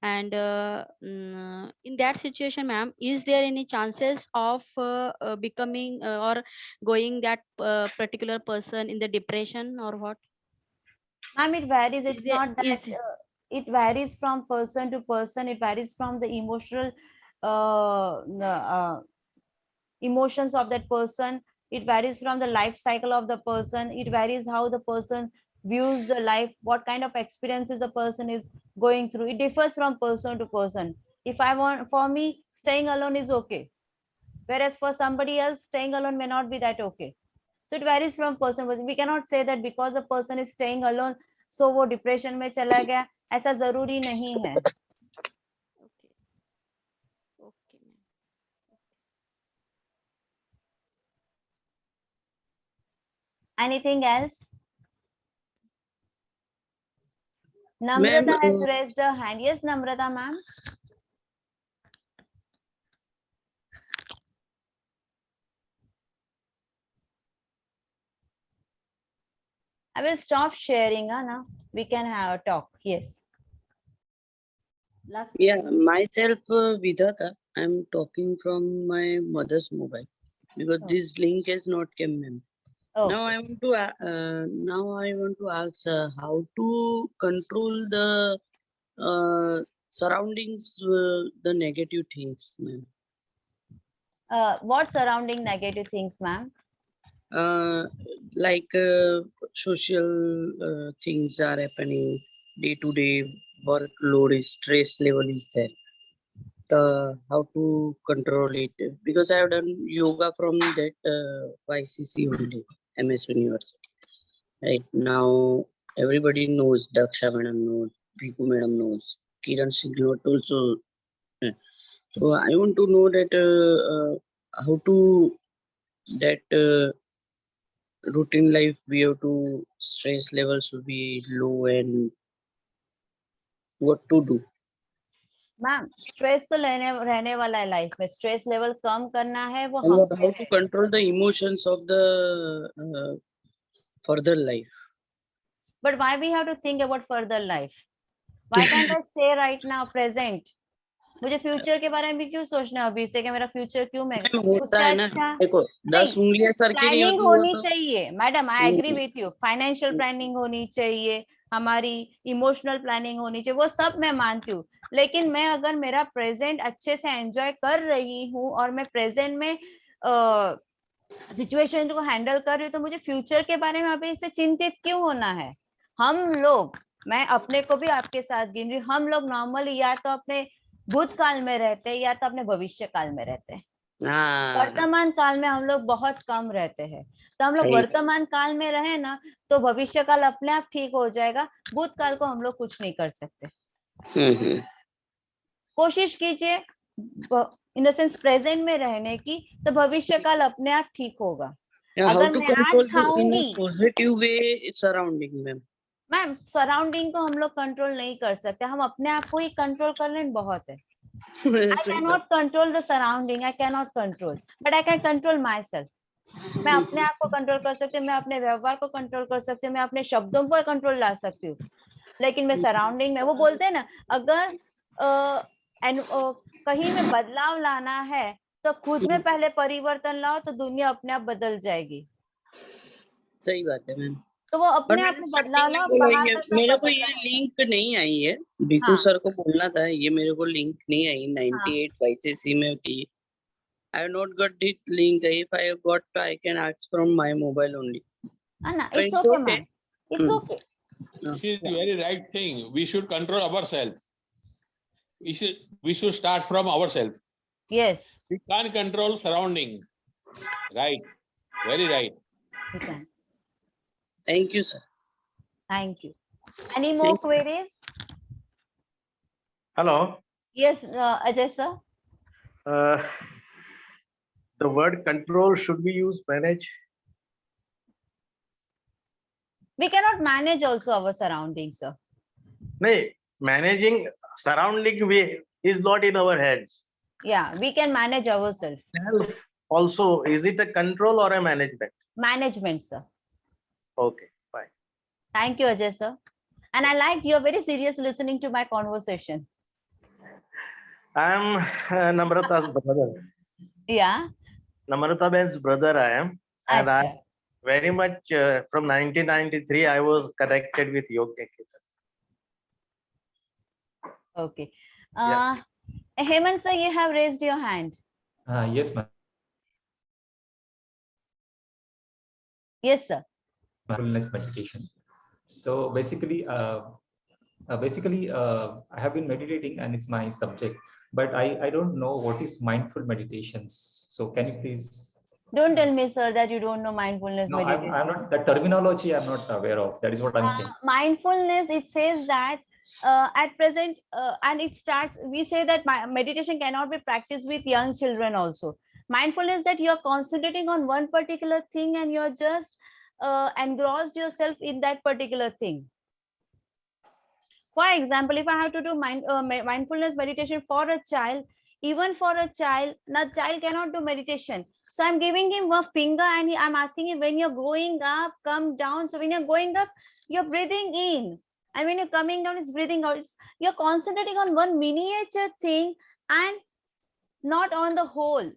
and in that situation, ma'am, is there any chances of becoming or going that particular person in the depression or what? Ma'am, it varies. Is It's there, not that it varies from person to person. It varies from the emotional emotions of that person. It varies from the life cycle of the person. It varies how the person views the life, what kind of experiences the person is going through. It differs from person to person. If I want, for me, staying alone is okay, whereas for somebody else, staying alone may not be that okay. So it varies from person to person. We cannot say that because a person is staying alone, so वो depression में चला गया, ऐसा जरूरी नहीं है. Okay, ma'am. Anything else? Namrata has raised her hand. Yes, Namrata ma'am. I will stop sharing, now. We can have a talk. Yes. Yeah, myself, Vidhata. I'm talking from my mother's mobile because this link has not come, ma'am. Now I want to ask how to control the surroundings, the negative things, ma'am. What surrounding negative things, ma'am? Like social things are happening day to day, workload is, stress level is there. How to control it, because I have done yoga from that YCC only, MS University. Right now, everybody knows, Daksha madam knows, Piku madam knows, Kiran Singlot also. So I want to know that how to that routine life we have to, stress levels should be low and what to do. Ma'am stress तो रहने वाला है life में. Stress level कम करना है वो And हम how to control the emotions of the further life. But why we have to think about further life? Why can't I stay right now, present? मुझे फ्यूचर के बारे में भी क्यों सोचना है अभी से कि मेरा फ्यूचर क्यों मैं होता है ना, देखो 10 उंगलियां सर की नहीं प्लानिंग होती, वो होनी तो चाहिए madam. I agree with you. Financial planning होनी चाहिए, हमारी इमोशनल प्लानिंग होनी चाहिए, वो सब मैं मानती हूँ. लेकिन मैं अगर मेरा प्रेजेंट अच्छे से एंजॉय कर रही हूँ और मैं प्रेजेंट में सिचुएशन को हैंडल कर रही हूँ, तो मुझे फ्यूचर के बारे में अभी इससे चिंतित क्यों होना है? हम लोग, मैं अपने को भी आपके साथ गिन रही हूँ, हम लोग नॉर्मली या तो अपने भूतकाल में रहते हैं या तो अपने भविष्य काल में रहते हैं. वर्तमान काल में हम लोग बहुत कम रहते हैं. तो हम लोग वर्तमान काल में रहे ना, तो भविष्य काल अपने आप ठीक हो जाएगा. भूतकाल को हम लोग कुछ नहीं कर सकते. कोशिश कीजिए इन द सेंस प्रेजेंट में रहने की, तो भविष्य काल अपने आप ठीक होगा. अगर मैं आज खाऊंगी पॉजिटिव वे सराउंडिंग में, मैम सराउंडिंग को हम लोग कंट्रोल नहीं कर सकते, हम अपने आप को ही कंट्रोल कर लें बहुत है. I cannot control the surrounding, I cannot control, but I can control myself. मैं अपने आप को कंट्रोल कर सकती हूँ, मैं अपने व्यवहार को कंट्रोल कर सकती हूँ, मैं अपने शब्दों पर कंट्रोल ला सकती हूँ. लेकिन मैं सराउंडिंग में, वो बोलते हैं ना, अगर कहीं में बदलाव लाना है तो खुद में पहले परिवर्तन लाओ, तो दुनिया अपने आप बदल जाएगी. सही बात है मैम. तो वो अपने आप में बदलाव लाओ, बाहर का सब मेरे को ये लिंक नहीं आई है, बिकू सर को बोलना था, ये मेरे को लिंक नहीं आई 98 YCC में की. I have not got this link. If I have got, I can ask from my mobile only. Anna, it's okay, ma'am. It's okay. This is very right thing. We should control ourselves. We should start from ourselves. Yes. We can't control surrounding. Right. Very right. Okay. Thank you, sir. Thank you. Any more queries? Hello. Yes, Ajay sir. the word control, should we use manage? We cannot manage also our surroundings, sir. No, managing surrounding way is not in our hands. Yeah, we can manage ourselves. Self also, is it a control or a management? Management, sir. Okay, fine. Thank you, Ajay, sir. And I liked you're very serious listening to my conversation. I am Namrata's brother. Yeah. Namrata Ben's brother I am. And I Acha. very much from 1993, I was connected with Yoga Niketan. Okay. Yeah. Hemant, sir, you have raised your hand. Yes, ma'am. Yes, sir. Mindfulness meditation. So basically, I have been meditating and it's my subject, but I don't know what is mindful meditations. So can you please? Don't tell me, sir, that you don't know mindfulness No, meditation. I'm not, the terminology I'm not aware of. That is what I'm saying. Mindfulness, it says that at present, and it starts, we say that meditation cannot be practiced with young children also. Mindfulness, that you're concentrating on one particular thing and you're just engrossed yourself in that particular thing. For example, if I have to do mindfulness meditation for a child, even for a child, the child cannot do meditation. So I'm giving him a finger and I'm asking him, when you're going up, come down. So when you're going up, you're breathing in. And when you're coming down, it's breathing out. You're concentrating on one miniature thing and not on the whole.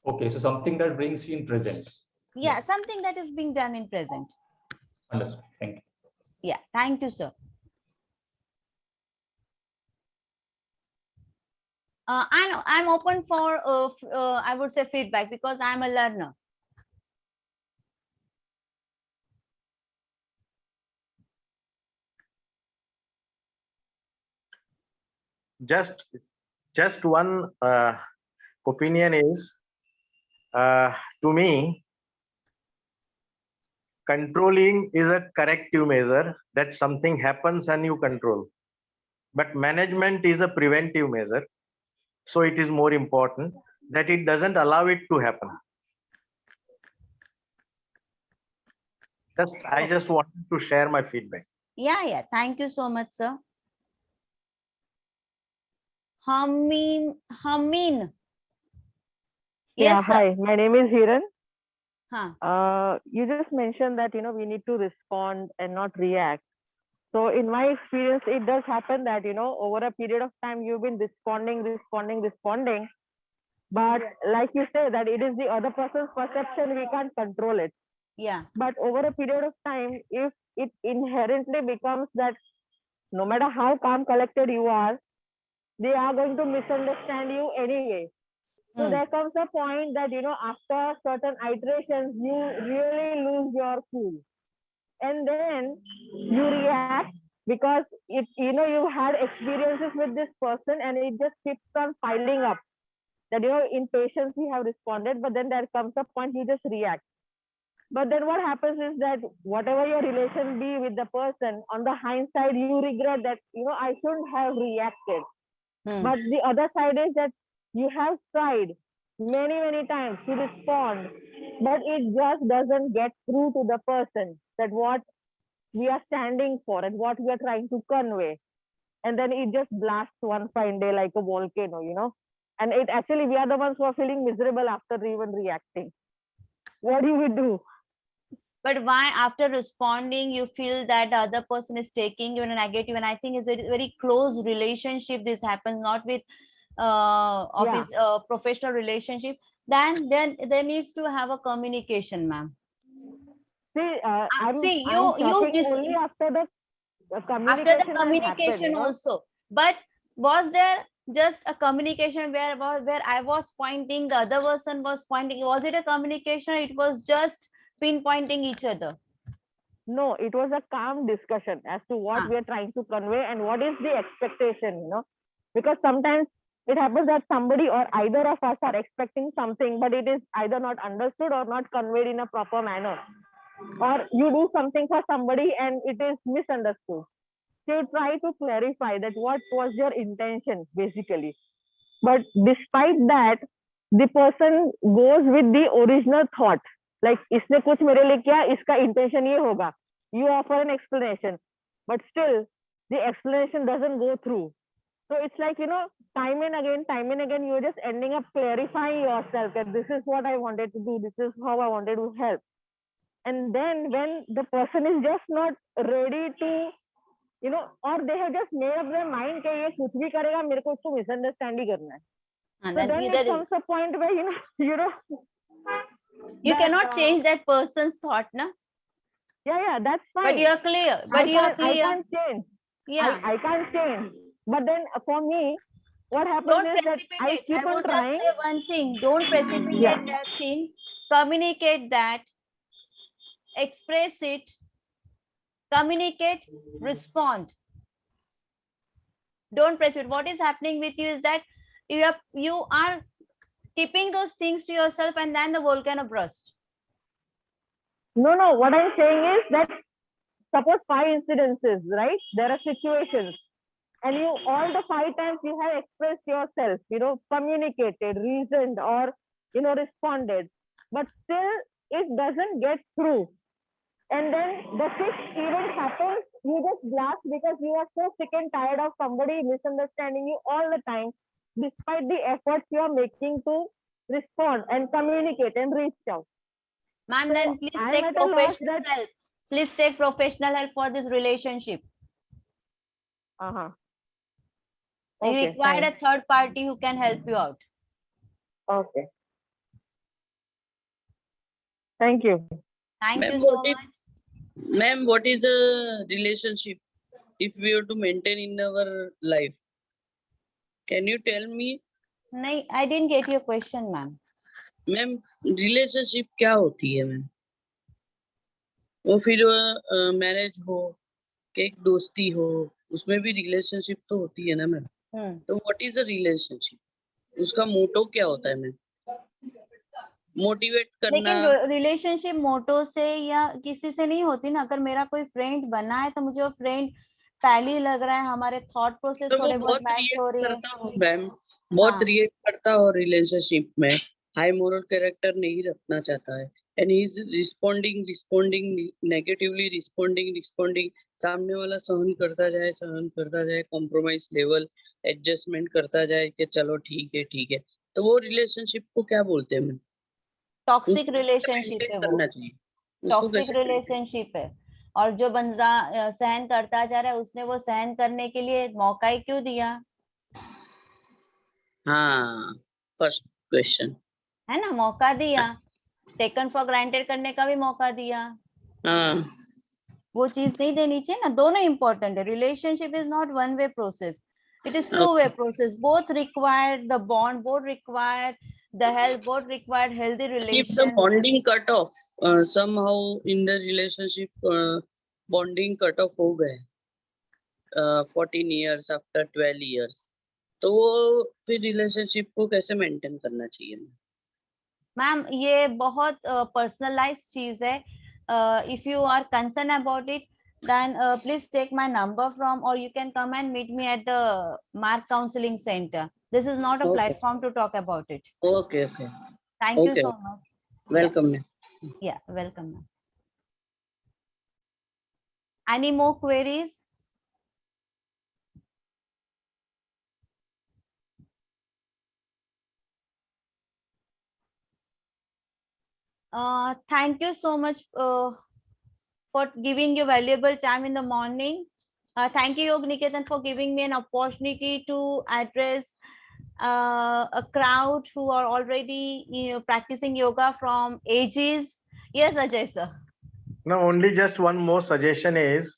Okay, so something that brings you in present. Yeah, something that is being done in present. Understood. Thank you. Yeah, thank you, sir. I'm open for, I would say, feedback, because I'm a learner. Just one opinion is, to me, controlling is a corrective measure, that something happens and you control. But management is a preventive measure. So it is more important that it doesn't allow it to happen. I just wanted to share my feedback. Yeah. Thank you so much, sir. Hameen. Yeah, Yes, sir. hi, my name is Hiran. Huh. You just mentioned that, we need to respond and not react. So in my experience, it does happen that, over a period of time, you've been responding. But like you say, that it is the other person's perception, we can't control it. Yeah. But over a period of time, if it inherently becomes that no matter how calm, collected you are, they are going to misunderstand you anyway. So there comes a point that, after certain iterations, you really lose your cool. And then you react because you had experiences with this person and it just keeps on piling up. That, in patience you have responded, but then there comes a point you just react. But then what happens is that whatever your relation be with the person, on the hindsight, you regret that, I shouldn't have reacted. But the other side is that you have tried many times to respond, but it just doesn't get through to the person that what we are standing for and what we are trying to convey. And then it just blasts one fine day like a volcano, and it actually, we are the ones who are feeling miserable after even reacting. What do we do? But why, after responding, you feel that the other person is taking you in a negative? And I think it's very, very close relationship. This happens not with office professional relationship. Then there needs to have a communication, ma'am. See, I'm you only after the communication also. But was there just a communication where I was pointing, the other person was pointing? Was it a communication? It was just pinpointing each other? No, it was a calm discussion as to what we are trying to convey and what is the expectation, because sometimes it happens that somebody or either of us are expecting something, but it is either not understood or not conveyed in a proper manner. Or you do something for somebody and it is misunderstood. So you try to clarify that what was your intention, basically. But despite that, the person goes with the original thought. Like इसने कुछ मेरे लिए किया, इसका intention ये होगा. You offer an explanation, but still the explanation doesn't go through. So it's like, time and again, you're just ending up clarifying yourself that this is what I wanted to do, this is how I wanted to help. And then when the person is just not ready to, or they have just made up their mind कि ये कुछ भी करेगा, मेरे को उसको misunderstand ही करना है. So then it comes a point where, you cannot change that person's thought, na? Yeah, that's fine. But you're clear. I can't change. Yeah. I can't change. But then for me, what happens is that I keep on would trying. just say one thing. Don't precipitate that thing. Communicate that. Express it. Communicate. Respond. Don't precipitate. What is happening with you is that you are keeping those things to yourself, and then the volcano burst. No. What I'm saying is that suppose 5 incidences, right? There are situations. And all the 5 times you have expressed yourself, communicated, reasoned, or, responded. But still, it doesn't get through. And then the 6th event happens, you just blast because you are so sick and tired of somebody misunderstanding you all the time, despite the efforts you are making to respond and communicate and reach out. Ma'am, So then please I'm take at a loss professional help. Please take professional help for this relationship. You Okay, require fine. a third party who can help you out. Okay. Thank you. Thank Ma'am, you so much. Ma'am, what is the relationship if we have to maintain in our life? Can you tell me? No, I didn't get your question, ma'am. Ma'am relationship क्या होती है ma'am? वो फिर marriage हो कि एक दोस्ती हो, उसमें भी रिलेशनशिप तो होती है ना मैम. तो व्हाट इज अ रिलेशनशिप? उसका मोटो क्या होता है मैम? मोटिवेट करना. लेकिन रिलेशनशिप मोटो से या किसी से नहीं होती ना. अगर मेरा कोई फ्रेंड बना है तो मुझे वो फ्रेंड पहले लग रहा है, हमारे थॉट प्रोसेस तो थोड़े वो बहुत बहुत मैच हो रही है. करता हूँ मैम, बहुत रिएक्ट करता हो रिलेशनशिप में, हाई मोरल कैरेक्टर नहीं रखना चाहता है, and he is responding negatively, responding. सामने वाला सहन करता जाए, कॉम्प्रोमाइज लेवल एडजस्टमेंट करता जाए कि चलो ठीक है. तो वो रिलेशनशिप को क्या बोलते हैं मैम? टॉक्सिक रिलेशनशिप है वो. करना चाहिए. टॉक्सिक रिलेशनशिप है. और जो बंदा सहन करता जा रहा है, उसने वो सहन करने के लिए मौका ही क्यों दिया? हाँ, फर्स्ट क्वेश्चन है ना, मौका दिया. टेकन फॉर ग्रांटेड करने का भी मौका दिया. वो चीज नहीं देनी चाहिए ना. दोनों इंपॉर्टेंट है. Relationship is not one way process, it is two way process. Both required the bond, both required the help, both required healthy relation. If the bonding cut off somehow in the relationship, bonding cut off हो गए 14 years after 12 years, तो वो फिर relationship को कैसे maintain करना चाहिए? Ma'am ये बहुत पर्सनलाइज चीज है. If you are concerned about it, then please take my number from, or you can come and meet me at the Mark Counseling Center. This is not a platform to talk about it. Okay. Thank you so much. Welcome. Yeah, welcome. Any more queries? Thank you so much for giving your valuable time in the morning. Thank you, Yog Niketan, for giving me an opportunity to address a crowd who are already practicing yoga from ages. Yes, Ajay sir. No, only just one more suggestion is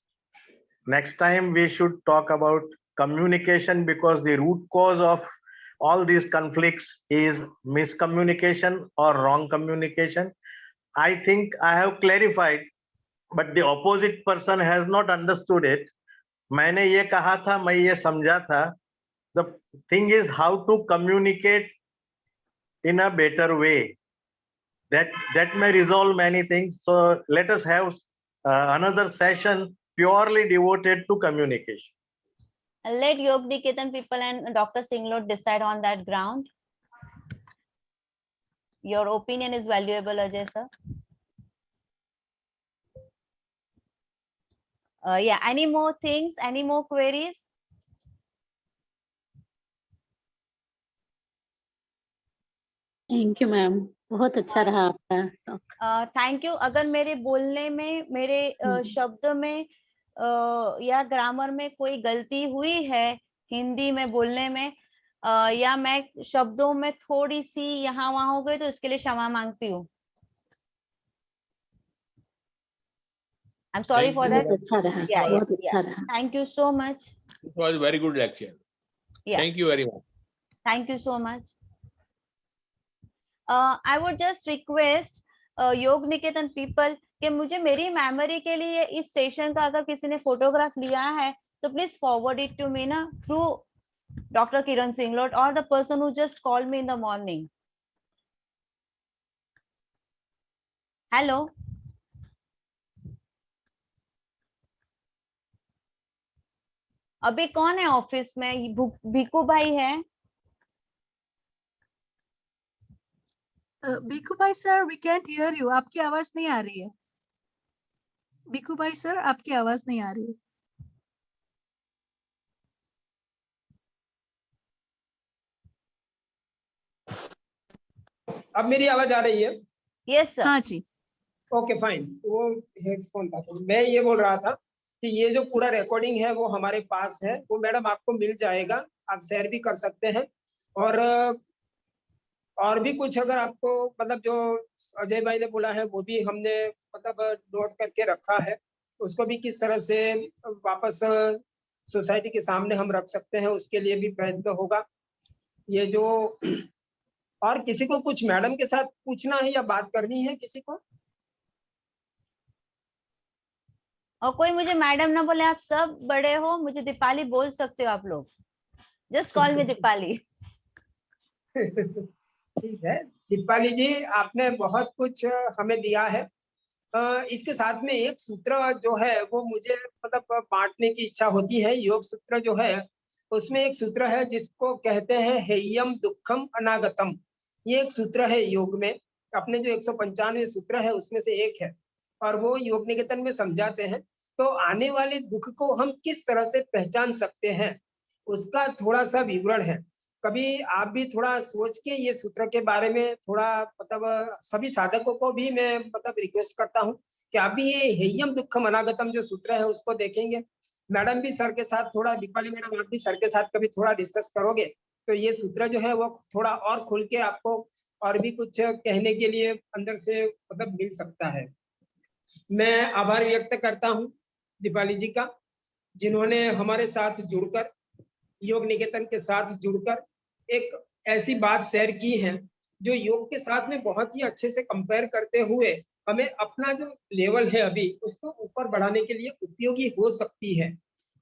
next time we should talk about communication, because the root cause of all these conflicts is miscommunication or wrong communication. I think I have clarified, but the opposite person has not understood it. मैंने ये कहा था, मैं ये समझा था. The thing is how to communicate in a better way. That may resolve many things. So let us have another session purely devoted to communication. Let Yog Niketan people and Dr. Singlot decide on that ground. Your opinion is valuable, Ajay sir. Yeah, any more things, any more queries? Thank you ma'am, बहुत अच्छा रहा आपका talk. Thank you. अगर मेरे बोलने में, मेरे शब्द में या ग्रामर में कोई गलती हुई है हिंदी में बोलने में, या मैं शब्दों में थोड़ी सी यहाँ वहां हो गई, तो इसके लिए क्षमा मांगती हूँ। I'm sorry for that. बहुत अच्छा रहा, Yeah, बहुत yeah, अच्छा yeah. रहा। Thank you so much. It was a very good lecture. Yeah. Thank you very much. Thank you so much. I would just request योग निकेतन people कि मुझे मेरी मेमोरी के लिए इस सेशन का अगर किसी ने फोटोग्राफ लिया है तो please forward it to me ना, through Dr. Kiran Singlot or the person who just called me in the morning. Hello. अभी कौन है ऑफिस में? भीकू भाई है? Bhikkhu bhai sir, we can't hear you. आपकी आवाज नहीं आ रही है। Bhikkhu bhai sir, आपकी आवाज नहीं आ रही है। अब मेरी आवाज आ रही है? Yes sir. हाँ जी। ओके फाइन, वो हेडफोन था। तो मैं ये बोल रहा था कि ये जो पूरा रिकॉर्डिंग है वो हमारे पास है, वो मैडम आपको मिल जाएगा, आप शेयर भी कर सकते हैं। और भी कुछ अगर आपको मतलब जो अजय भाई ने बोला है वो भी हमने मतलब नोट करके रखा है, उसको भी किस तरह से वापस सोसाइटी के सामने हम रख सकते हैं, उसके लिए भी प्रयत्न होगा। ये जो और किसी को कुछ मैडम के साथ पूछना है या बात करनी है किसी को? और कोई मुझे मैडम ना बोले, आप सब बड़े हो, मुझे दीपाली बोल सकते हो आप लोग। जस्ट कॉल मी दीपाली। ठीक है दीपाली जी, आपने बहुत कुछ हमें दिया है। इसके साथ में एक सूत्र जो है वो मुझे मतलब बांटने की इच्छा होती है। योग सूत्र जो है उसमें एक सूत्र है जिसको कहते हैं हेयम दुखम अनागतम। ये एक सूत्र है योग में, अपने जो 195 सूत्र है उसमें से एक है, और वो योग निकेतन में समझाते हैं। तो आने वाले दुख को हम किस तरह से पहचान सकते हैं उसका थोड़ा सा विवरण है। कभी आप भी थोड़ा सोच के ये सूत्र के बारे में थोड़ा मतलब सभी साधकों को भी मैं मतलब रिक्वेस्ट करता हूँ कि आप भी ये हेयम दुखम अनागतम जो सूत्र है उसको देखेंगे। मैडम भी सर के साथ थोड़ा, दीपाली मैडम आप भी सर के साथ कभी थोड़ा डिस्कस करोगे तो ये सूत्र जो है वो थोड़ा और खुल के आपको और भी कुछ कहने के लिए अंदर से मतलब मिल सकता है। मैं आभार व्यक्त करता हूँ दीपाली जी का, जिन्होंने हमारे साथ जुड़कर, योग निकेतन के साथ जुड़कर एक ऐसी बात शेयर की है जो योग के साथ में बहुत ही अच्छे से कंपेयर करते हुए हमें अपना जो लेवल है अभी उसको ऊपर बढ़ाने के लिए उपयोगी हो सकती है।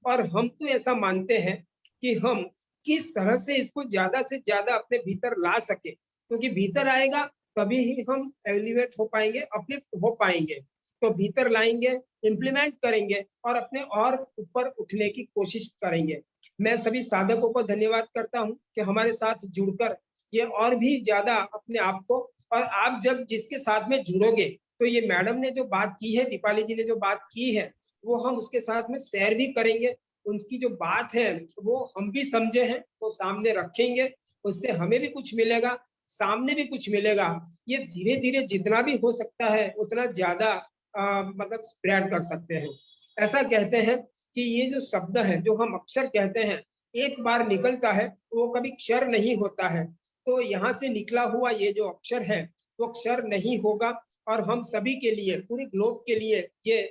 और हम तो ऐसा मानते हैं कि हम किस तरह से इसको ज्यादा से ज्यादा अपने भीतर ला सके, क्योंकि भीतर आएगा तभी ही हम एलिवेट हो पाएंगे, अपलिफ्ट हो पाएंगे। तो भीतर लाएंगे, इम्प्लीमेंट करेंगे और अपने और ऊपर उठने की कोशिश करेंगे। मैं सभी साधकों को धन्यवाद करता हूं कि हमारे साथ जुड़कर ये और भी ज्यादा अपने आप को, और आप जब जिसके साथ में जुड़ोगे तो ये मैडम ने जो बात की है, दीपाली जी ने जो बात की है, वो हम उसके साथ में शेयर भी करेंगे। उनकी जो बात है वो हम भी समझे हैं तो सामने रखेंगे, उससे हमें भी कुछ मिलेगा, सामने भी कुछ मिलेगा। ये धीरे धीरे जितना भी हो सकता है उतना ज्यादा मतलब स्प्रेड कर सकते हैं। ऐसा कहते हैं कि ये जो शब्द है, जो हम अक्षर कहते हैं, एक बार निकलता है वो कभी क्षर नहीं होता है। तो यहाँ से निकला हुआ ये जो अक्षर है वो क्षर नहीं होगा, और हम सभी के लिए, पूरे ग्लोब के लिए ये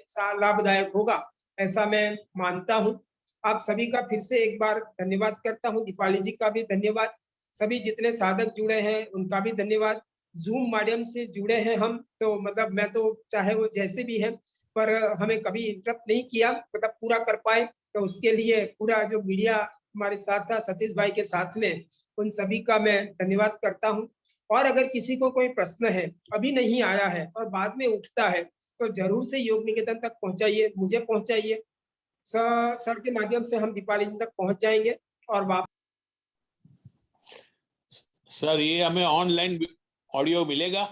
लाभदायक होगा, ऐसा मैं मानता हूँ। आप सभी का फिर से एक बार धन्यवाद करता हूँ, दीपाली जी का भी धन्यवाद, सभी जितने साधक जुड़े हैं उनका भी धन्यवाद। जूम माध्यम से जुड़े हैं हम, तो मतलब मैं तो चाहे वो जैसे भी है पर हमें कभी इंटरप्ट नहीं किया, मतलब पूरा कर पाए, तो उसके लिए पूरा जो मीडिया हमारे साथ था, सतीश भाई के साथ में, उन सभी का मैं धन्यवाद करता हूँ। और अगर किसी को कोई प्रश्न है, अभी नहीं आया है और बाद में उठता है, तो जरूर से योग निकेतन तक पहुंचाइए, मुझे पहुंचाइए। सर के माध्यम से हम दीपाली जी तक पहुंच जाएंगे। और वापस सर ये हमें ऑडियो मिलेगा?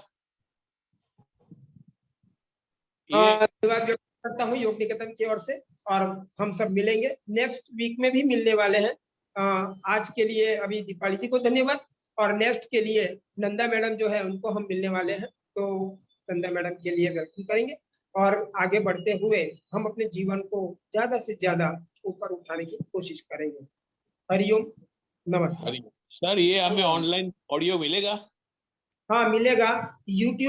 धन्यवाद व्यक्त करता हूँ योग निकेतन की ओर से, और हम सब मिलेंगे नेक्स्ट वीक में भी मिलने वाले हैं। आज के लिए अभी दीपाली जी को धन्यवाद, और नेक्स्ट के लिए नंदा मैडम जो है उनको हम मिलने वाले हैं, तो नंदा मैडम के लिए वेलकम करेंगे, और आगे बढ़ते हुए हम अपने जीवन को ज्यादा से ज्यादा ऊपर उठाने की कोशिश करेंगे। हरिओम, नमस्कार। सर, ये हमें ऑनलाइन ऑडियो मिलेगा? हाँ मिलेगा, YouTube